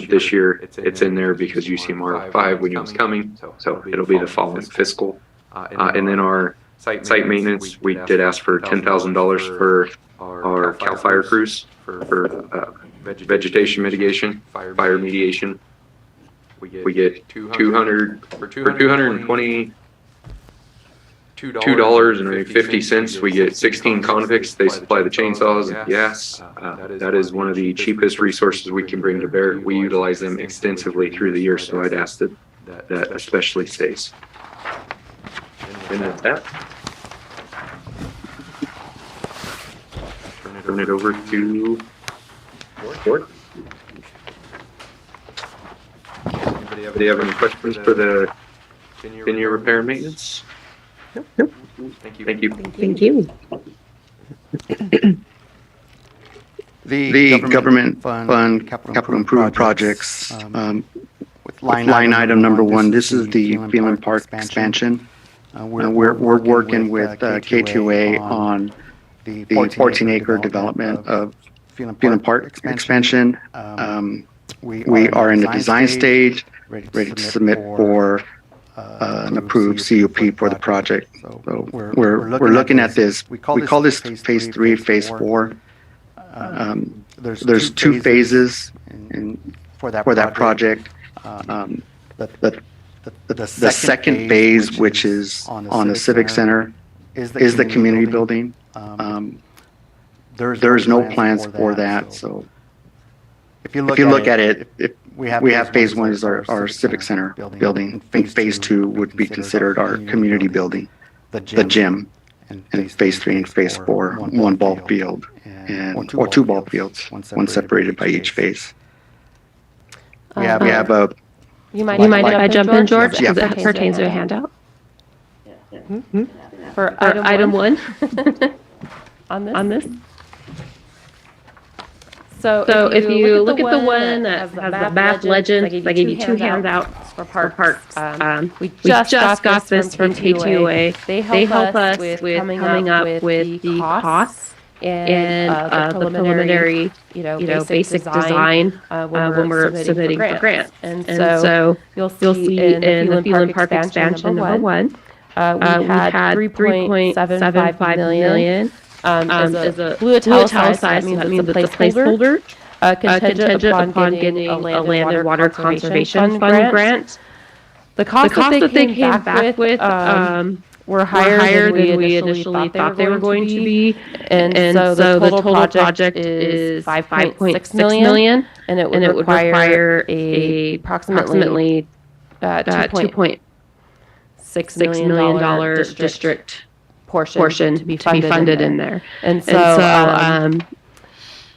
This year, it's in there because UCMR 5 we knew was coming, so it'll be the following fiscal. And then our Site maintenance, we did ask for $10,000 for our CAL FIRE crews for vegetation mitigation, fire mediation. We get $222.50. We get 16 convicts. They supply the chainsaws and gas. That is one of the cheapest resources we can bring to bear. We utilize them extensively through the year, so I'd ask that especially stays. And that's that. Turn it over to Board. Anybody have any questions for the in-year repair and maintenance? Nope. Thank you. Thank you. The government fund capital improvement projects, with line item number 1, this is the Phelan Park expansion. We're working with K2A on the 14-acre development of Phelan Park expansion. We are in the design stage, ready to submit for an approved CUP for the project. So we're looking at this. We call this phase 3, phase 4. There's 2 phases for that project. The second phase, which is on the Civic Center, is the community building. There's no plans for that. So if you look at it, we have phase 1 is our Civic Center building. I think phase 2 would be considered our community building, the gym, and phase 3 and phase 4, 1 ball field or 2 ball fields, one separated by each phase. We have a. You mind if I jump in, George? Yeah. Because it pertains to a handout. For item 1 on this. So if you look at the one that has the map legend, I gave you 2 handouts for parks. We just got this from K2A. They help us with coming up with the costs and the preliminary, basic design when we're submitting for grants. And so you'll see in the Phelan Park expansion number 1, we had $3.75 million. Is a blue italicized, that means it's a placeholder, contingent upon getting a land and water conservation fund grant. The costs that they came back with were higher than we initially thought they were going to be, and so the total project is $5.6 million, and it would require approximately $2.6 million district portion to be funded in there. And so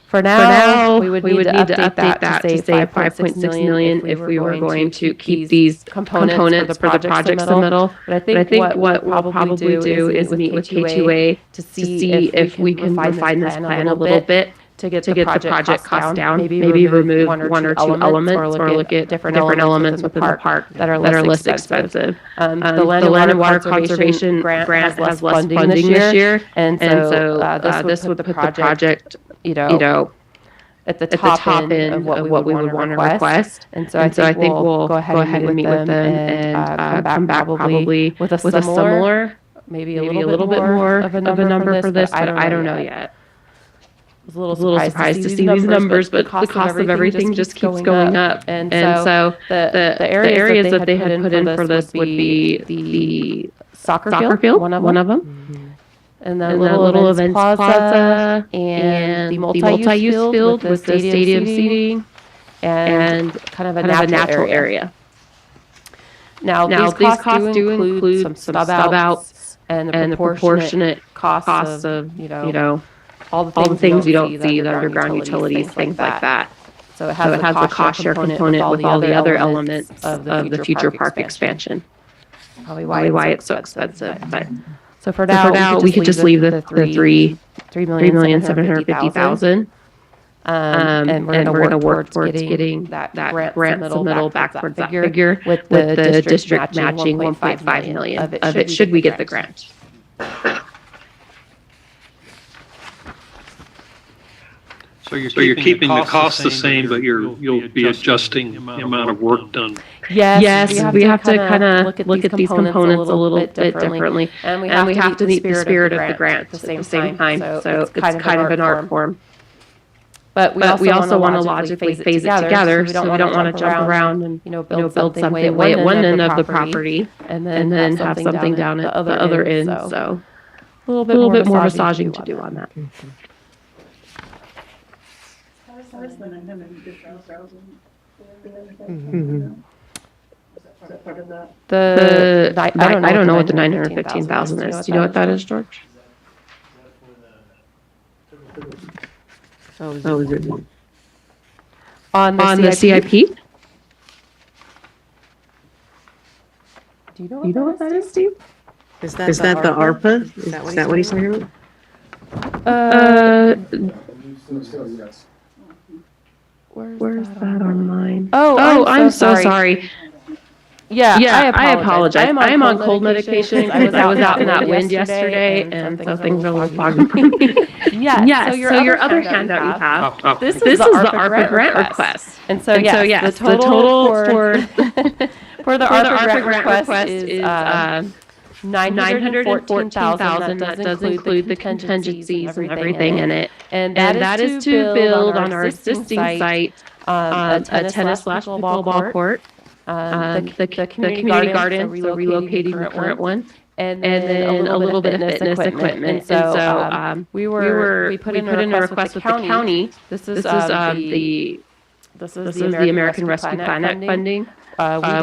for now, we would need to update that to say $5.6 million if we were going to keep these components for the project submittal. But I think what we'll probably do is meet with K2A to see if we can refine this plan a little bit to get the project cost down, maybe remove one or two elements or look at different elements within the park that are less expensive. The land and water conservation grant has less funding this year, and so this would put the project, at the top end of what we would want to request. And so I think we'll go ahead and meet with them and come back probably with a similar, maybe a little bit more of a number for this, but I don't know yet. I was a little surprised to see these numbers, but the cost of everything just keeps going up. And so the areas that they had put in for this would be the soccer field, one of them. And the little events plaza and the multi-use field with the stadium seating and kind of a natural area. Now these costs do include some stub outs and the proportionate costs of, all the things you don't see, the underground utilities, things like that. So it has the cost share component with all the other elements of the future park expansion. Probably why it's so expensive. But so for now, we could just leave the $3,750,000. And we're going to work towards getting that grant submittal back towards that figure with the district matching $1.5 million of it should we get the grant. So you're keeping the cost the same, but you'll be adjusting the amount of work done. Yes, we have to kind of look at these components a little bit differently. And we have to meet the spirit of the grant at the same time. So it's kind of an art form. But we also want to logically phase it together, so we don't want to jump around and build something way at one end of the property and then have something down at the other end. So a little bit more massaging to do on that. I don't know what the 915,000 is. Do you know what that is, George? Oh, is it? On the CIP? Do you know what that is, Steve? Is that the ARPA? Is that what he's talking about? Where's that on mine? Oh, I'm so sorry. Yeah, I apologize. I am on cold medication because I was out in that wind yesterday, and so things are a little foggy for me. Yeah, so your other handout you have, this is the ARPA grant request. And so yes, the total for the ARPA grant request is $914,000. That does include the contingencies and everything in it. And that is to build on our existing site a tennis/pickleball court, the community garden, so relocating the current one, and then a little bit of fitness equipment. And so we put in a request with the county. This is the American Rescue Plan Act funding.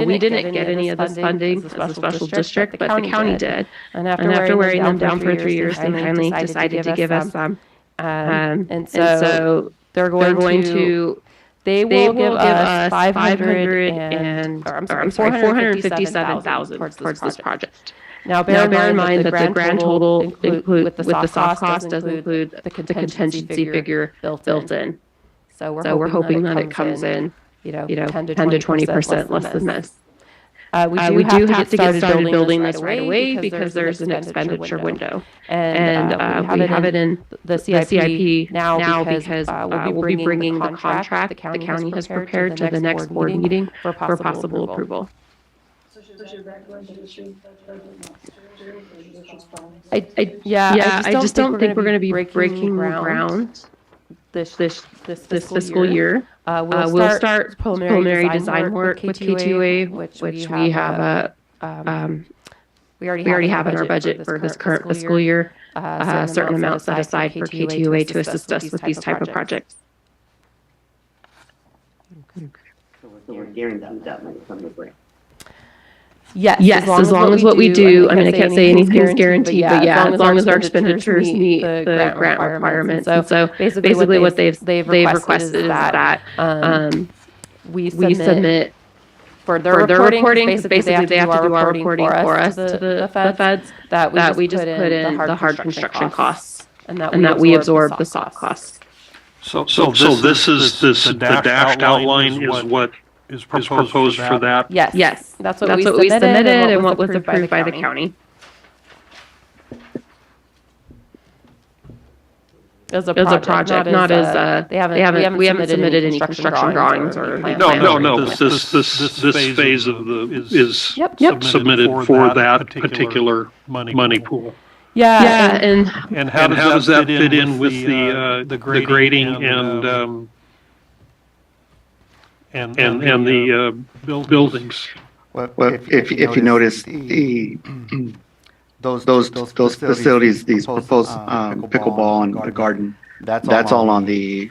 We didn't get any of this funding as a special district, but the county did. And after wearing them down for 3 years, they kindly decided to give us some. And so they're going to. They will give us $457,000 towards this project. Now, bear in mind that the grand total with the soft cost does include the contingency figure built in. So we're hoping that it comes in, 10 to 20% less than this. We do have to get started building this right away because there's an expenditure window. And we have it in the CIP now because we'll be bringing the contract the county has prepared to the next board meeting for possible approval. I just don't think we're going to be breaking ground this fiscal year. We'll start preliminary design work with K2A, which we have we already have in our budget for this current fiscal year a certain amount set aside for K2A to assist us with these type of projects. So we're guaranteed that money from the grant. Yes, as long as what we do, I mean, I can't say anything's guaranteed, but yeah, as long as our expenditures meet the grant requirements. And so basically what they've requested is that we submit for their reporting, basically they have to do our reporting for us to the feds, that we just put in the hard construction costs and that we absorb the soft costs. So this is the dashed outline is what is proposed for that? Yes, that's what we submitted and what was approved by the county. As a project, not as we haven't submitted any construction drawings or plans. No. This phase of is submitted for that particular money pool. Yeah, and how does that fit in with the grading and the buildings? Well, if you notice those facilities, these proposed pickleball and the garden, that's all on the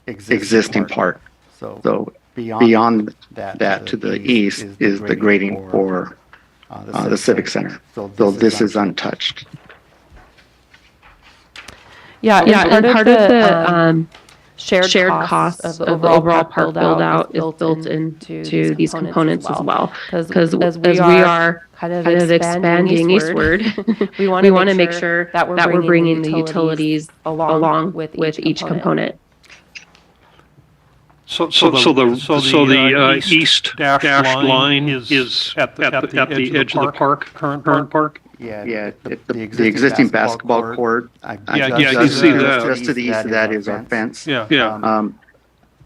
existing part. So beyond that to the east is the grading for the Civic Center. So this is untouched. Yeah, and part of the shared costs of the overall park build-out is built into these components as well. Because as we are kind of expanding eastward, we want to make sure that we're bringing the utilities along with each component. So the east dashed line is at the edge of the park, current park? the existing basketball court. Yeah, I can see that. Just to the east of that is our fence. Yeah.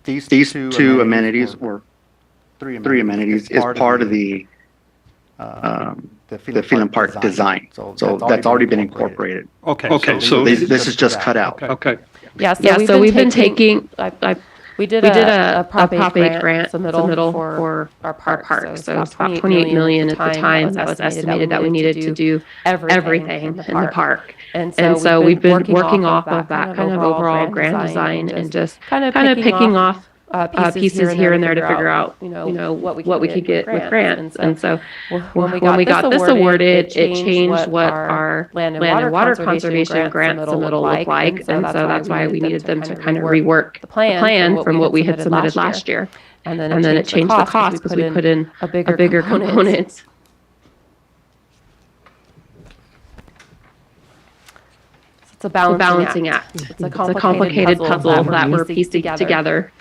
These two amenities, or three amenities, is part of the Phelan Park design. So that's already been incorporated. Okay, so This is just cut out. okay. Yeah, So we've been taking, we did a Prop 8 grant submittal for our park. So it's about 28 million at the time that was estimated that we needed to do everything in the park. And so we've been working off of that kind of overall grand design and just kind of picking off pieces here and there to figure out, what we could get with grants. And so when we got this awarded, it changed what our land and water conservation grant submittal looked like. And so that's why we needed them to kind of rework the plan from what we had submitted last year. And then it changed the cost because we put in a bigger component. It's a balancing act. It's a complicated puzzle that we're piecing together.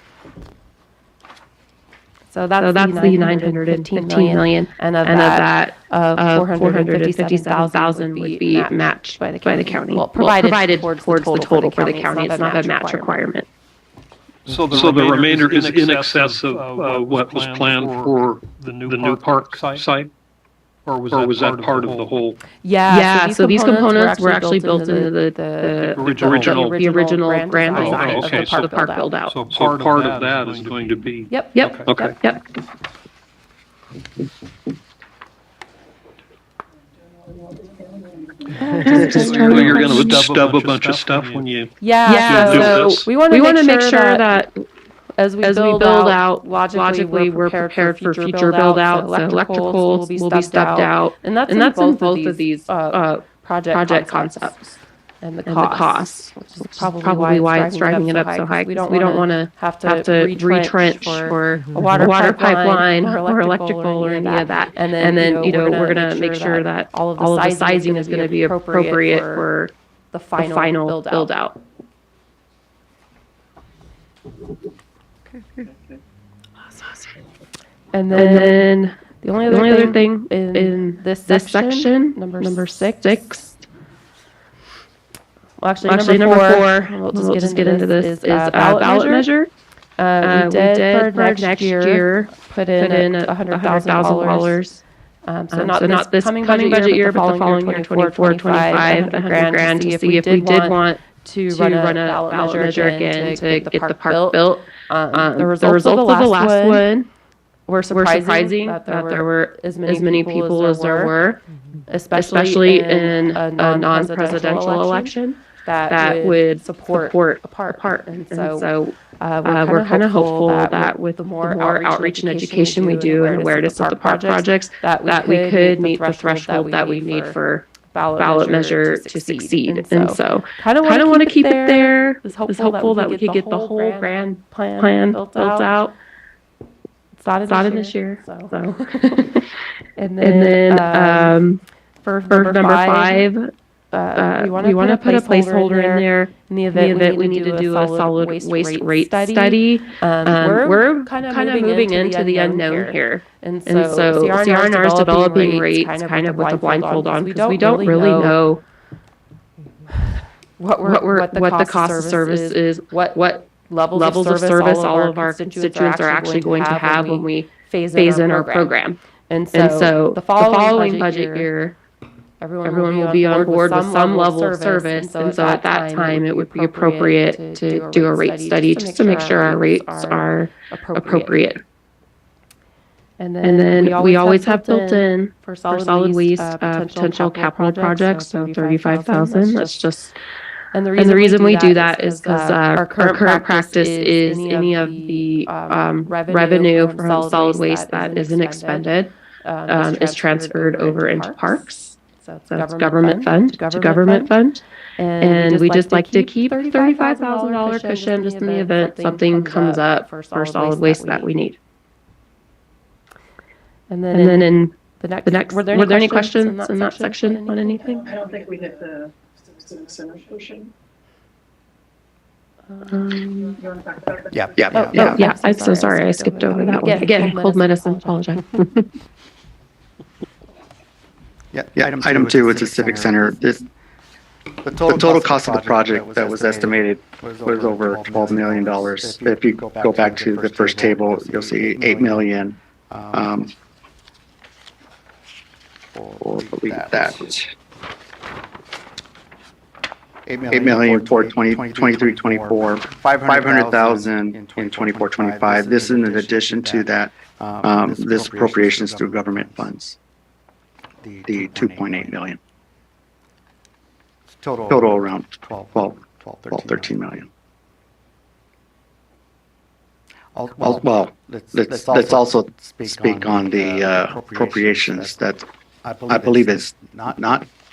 So that's the 915 million, and of that, 457,000 would be matched by the county. Well, provided towards the total for the county. It's not a match requirement. So the remainder is in excess of what was planned for the new park site? Or was that part of the whole? Yeah, so these components were actually built into the original grand design of the park build out. So part of that is going to be. Yep. Okay. Yep. So you're going to stub a bunch of stuff when you. So we want to make sure that as we build out, logically we're prepared for future build out. So electricals will be stubbed out. And that's in both of these project concepts. And the cost, which is probably why it's driving it up so high. We don't want to have to retrench for a water pipeline or electrical or any of that. And then we're going to make sure that all of the sizing is going to be appropriate for the final build out. And then the only other thing in this section, number six. Well, actually, number four. We'll just get into this. Is ballot measure. We did for next year put in $100,000. So not this coming budget year, but the following year, 24-25, $100,000 to see if we did want to run a ballot measure again to get the park built. The results of the last one were surprising that there were as many people as there were, especially in a non-presidential election that would support a park. And so we're kind of hopeful that with the more outreach and education we do and awareness of the park projects, that we could meet the threshold that we need for ballot measure to succeed. And so kind of want to keep it there. It's hopeful that we could get the whole grand plan built out. It's not in this year. So. And then for number five, we want to put a placeholder in there in the event we need to do a solid waste rate study. We're kind of moving into the unknown here. And so CR&R is developing rates kind of with a blindfold on because we don't really know what the cost of service is, what levels of service all of our constituents are actually going to have when we phase in our program. And so the following budget year, everyone will be on board with some level of service. And so at that time, it would be appropriate to do a rate study just to make sure our rates are appropriate. And then we always have built in for solid waste potential capital projects, so 35,000. That's just. And the reason we do that is because our current practice is any of the revenue from solid waste that isn't expended is transferred over into parks. So it's government fund to government fund. And we just like to keep $35,000 cushion just in the event something comes up for solid waste that we need. And then in the next, were there any questions in that section on anything? I don't think we hit the civic center portion. Yeah. I'm so sorry. I skipped over that one. Again, cold medicine. Apologize. Yeah, item two is the Civic Center. The total cost of the project that was estimated was over $12 million. If you go back to the first table, you'll see 8 million. Or believe that. 8 million for 23, 24, 500,000 in 24, 25. This is in addition to that, this appropriations through government funds, the 2.8 million. Total around 12, 13 million. Well, let's also speak on the appropriations that I believe is not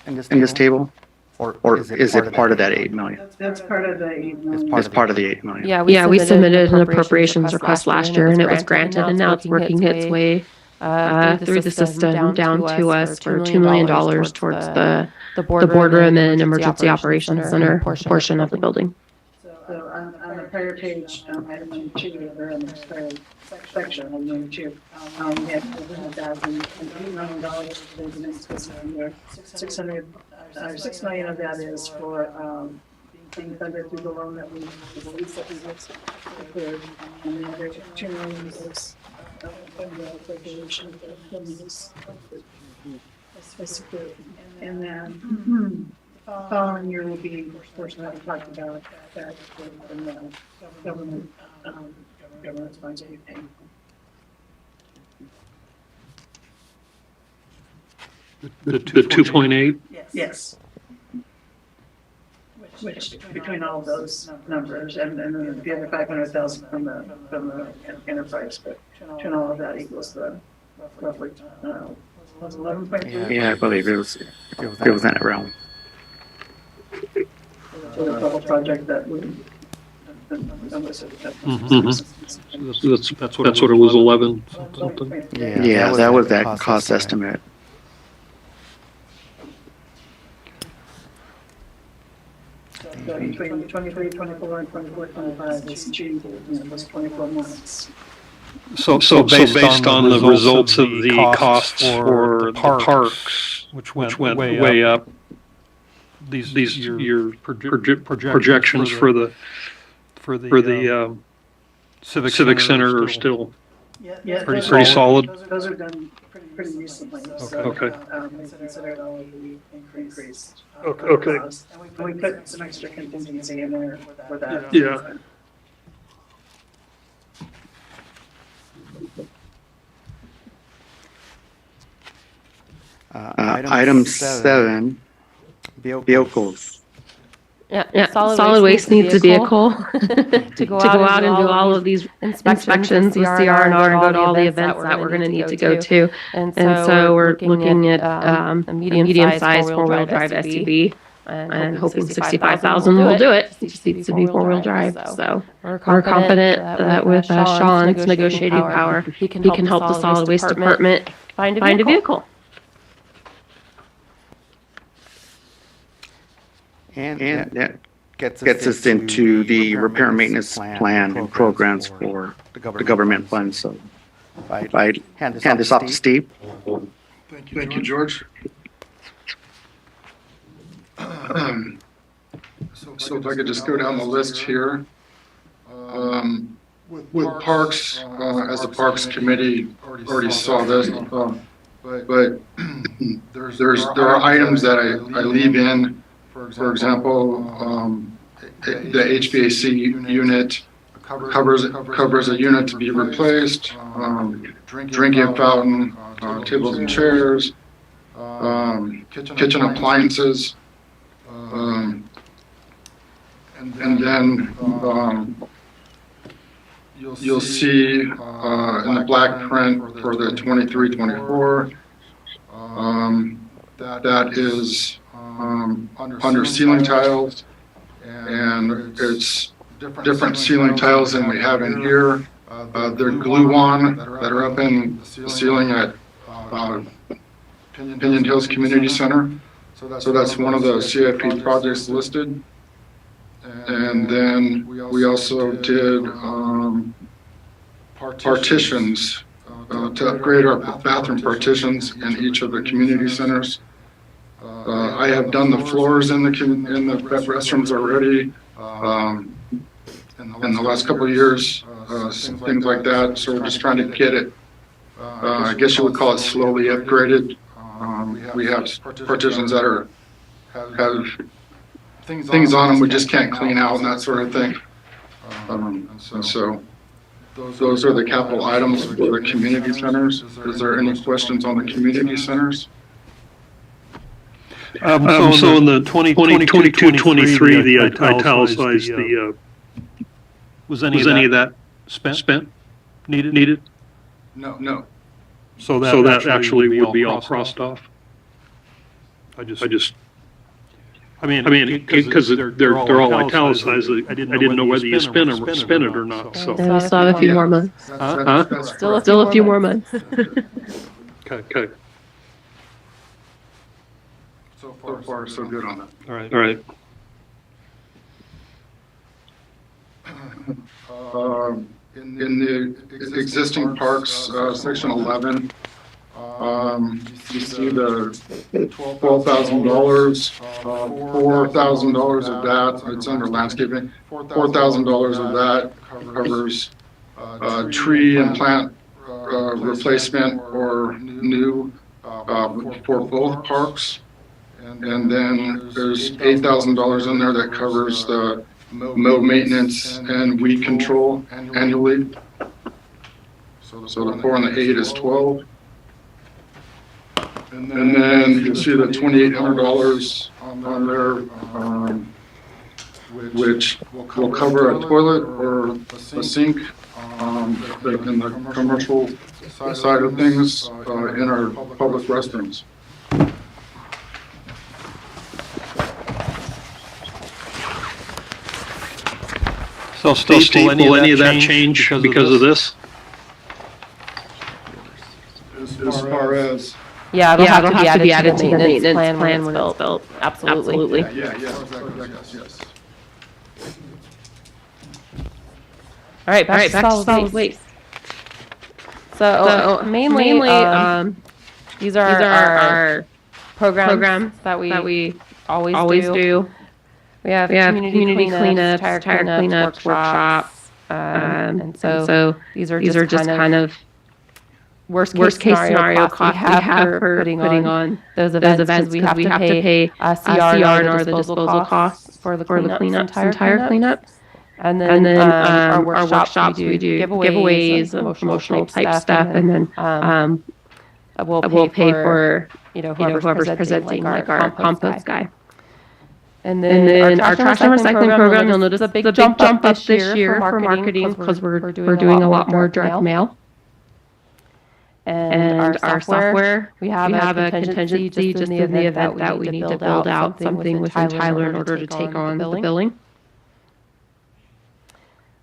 in this table. Or is it part of that 8 million? That's part of the 8 million. It's part of the 8 million. Yeah, we submitted an appropriations request last year and it was granted, and now it's working its way through the system down to us for $2 million towards the boardroom and emergency operations center portion of the building. So on the prior page, item number 2, or in the prior section of number 2, we had $1,000 million for the next fiscal year. 6 million of that is for being funded through the loan that we approved, and the other 2 million is from the appropriation for this. And then the following year will be, of course, that we talked about that from the government's funds that we pay. The 2.8? Yes. Which between all of those numbers and then the other 500,000 from the enterprise, but between all of that equals the roughly 11.3. Yeah, I believe it was in that realm. For the total project that we. That's what it was, 11 something. Yeah, that was that cost estimate. So between 23, 24, and 24, 25 is achieved in those 24 months. So based on the results of the costs for the parks, which went way up, these your projections for the Civic Center are still pretty solid. Those are done pretty recently. Okay. Considered all of the increase. Okay. Costs. And we put some extra contingency in there for that. Yeah. Item 7, vehicles. Yeah, solid waste needs a vehicle to go out and do all of these inspections with CR&R and go to all the events that we're going to need to go to. And so we're looking at a medium-sized four-wheel drive SUV and hoping 65,000 will do it. It just needs to be four-wheel drive. So we're confident that with Sean's negotiating power, he can help the solid waste department find a vehicle. And that gets us into the repair and maintenance plan and programs for the government funds. So if I hand this off to Steve. Thank you, George. So if I could just go down the list here. With parks, as the Parks Committee already saw this, but there are items that I leave in. For example, the HVAC unit covers a unit to be replaced, drinking fountain, tables and chairs, kitchen appliances, and then you'll see in the black print for the 23-24 that is under ceiling tiles, and it's different ceiling tiles than we have in here. They're glue-on that are up in the ceiling at Pinion Hills Community Center. So that's one of the CIP projects listed. And then we also did partitions to upgrade our bathroom partitions in each of the community centers. I have done the floors in the restrooms already. In the last couple of years, things like that. So we're just trying to get it, I guess you would call it slowly upgraded. We have partitions that have things on them we just can't clean out and that sort of thing. And so those are the capital items for the community centers. Is there any questions on the community centers? So in the 2022-23, the italicized, was any of that spent? Needed? No. So that actually would be all crossed off? I mean, because they're all italicized, I didn't know whether you spin it or not, so. And we still have a few more months. Still a few more months. Okay, So far, so good on that. all right. In the existing parks, section 11, you see the $12,000, $4,000 of that, it's under landscaping, $4,000 of that covers tree and plant replacement or new for both parks. And then there's $8,000 in there that covers the mow maintenance and weed control annually. So the 4 and the 8 is 12. And then you'll see the $2,800 on there, which will cover a toilet or a sink in the commercial side of things in our public restrooms. So Steve, will any of that change because of this? As far as Yeah, it'll have to be added to the maintenance plan when it's built. Absolutely. yes. All right, back to solid waste. So mainly, these are our programs that we always do. We have community cleanups, tire cleanups, workshops, and so these are just kind of worst case scenario costs we have for putting on those events. We have to pay CR and our disposal costs for the cleanups and tire cleanups. And then our workshops, we do giveaways, promotional type stuff, and then we'll pay for whoever's presenting, like our compost guy. And then our trash and recycling program, you'll notice a big jump up this year for marketing because we're doing a lot more direct mail. And our software, we have a contingency just in the event that we need to build out something within Tyler in order to take on the billing.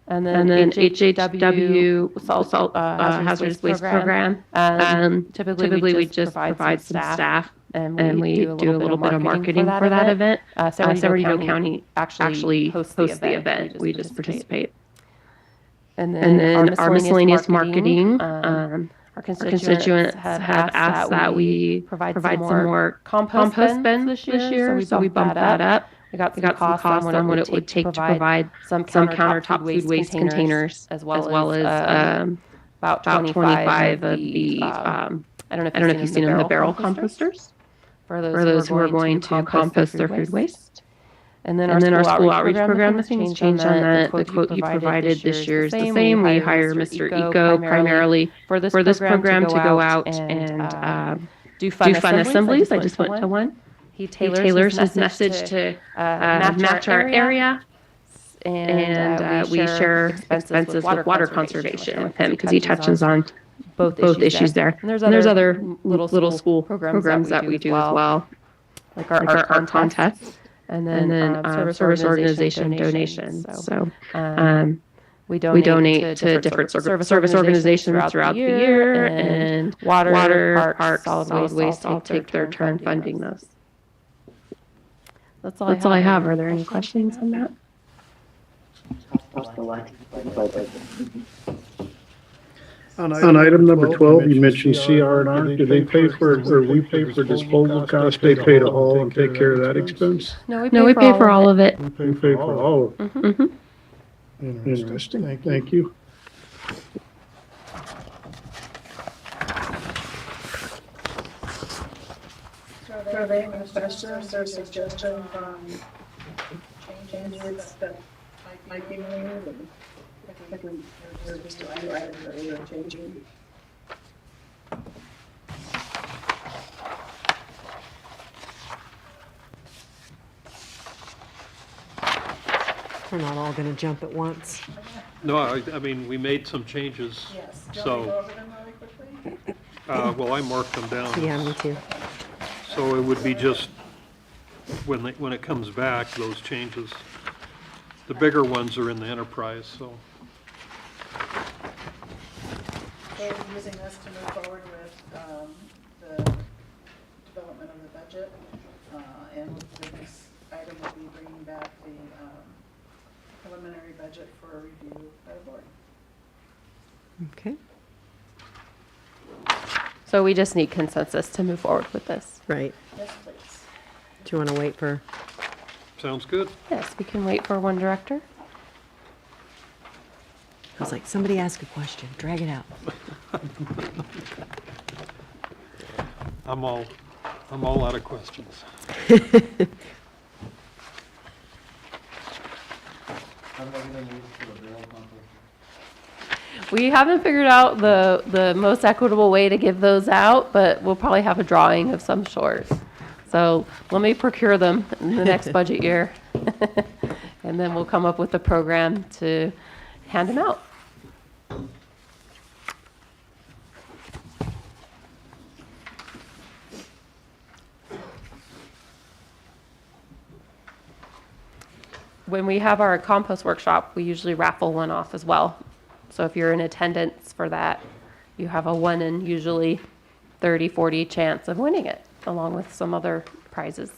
And then HHW hazardous waste program. Typically we just provide some staff and we do a little bit of marketing for that event. San Bernardino County actually hosts the event. We just participate. And then our miscellaneous marketing. Our constituents have asked that we provide some more compost bins this year, so we bumped that up. We got some costs on what it would take to provide some countertop food waste containers, as well as about 25 of the, I don't know if you've seen them, the barrel composters, for those who are going to compost their food waste. And then our school outreach program, nothing's changed on that. The quote you provided this year is the same. We hire Mr. Eco primarily for this program to go out and do fun assemblies. I just went to one. He tailors his message to match our area. And we share expenses with water conservation with him because he touches on both issues there. And there's other little school programs that we do as well, like our contests. And then service organization donations. So we donate to different service organizations throughout the year, and water, parks, solid waste all take their turn funding those. That's all I have. Are there any questions on that? On item number 12, you mentioned CR&R. Do they pay for, or we pay for disposal costs? They pay to haul and take care of that expense? No, No, we pay for all of it. We pay for all of it. Mhm. Interesting. Thank you. Are there any questions or suggestions on changes that might be made? Or just a few items that we are changing? We're not all going to jump at once. No, I mean, we made some changes, Yes. Do you want me to go so, over them really quickly? well, I marked them down. Yeah, me too. So it would be just, when it comes back, those changes. The bigger ones are in the enterprise, so. So we're using this to move forward with the development of the budget. And the next item will be bringing back the preliminary budget for review by the board. Okay, So we just need consensus to move forward with this. right. Yes, please. Do you want to wait for, Sounds good. Yes, we can wait for one director. I was like, somebody ask a question, drag it out. I'm all out of questions. We haven't figured out the most equitable way to give those out, but we'll probably have a drawing of some sort. So let me procure them in the next budget year. And then we'll come up with a program to hand them out. When we have our compost workshop, we usually raffle one off as well. So if you're in attendance for that, you have a 1 in usually 30, 40 chance of winning it, along with some other prizes.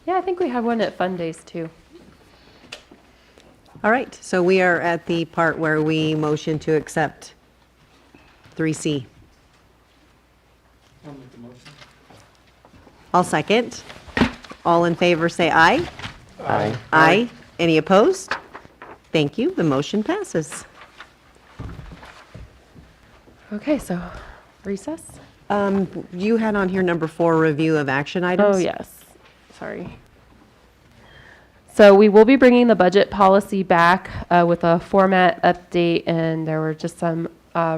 Yeah, I think we have one at Fun Days too. All right, so we are at the part where we motion to accept 3C. I'll second. All in favor, say aye. Aye. Aye. Any opposed? Thank you, the motion passes. Okay, so recess? You had on here number 4, review of action items. Oh, yes. Sorry. So we will be bringing the budget policy back with a format update, and there were just some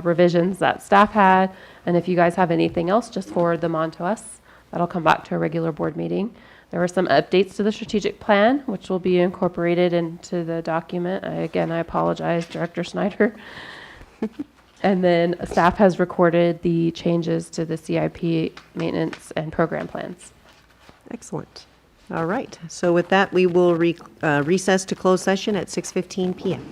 revisions that staff had. And if you guys have anything else, just forward them on to us. That'll come back to a regular board meeting. There were some updates to the strategic plan, which will be incorporated into the document. I apologize, Director Snyder. And then staff has recorded the changes to the CIP maintenance and program plans. Excellent. All right, so with that, we will recess to closed session at 6:15 PM.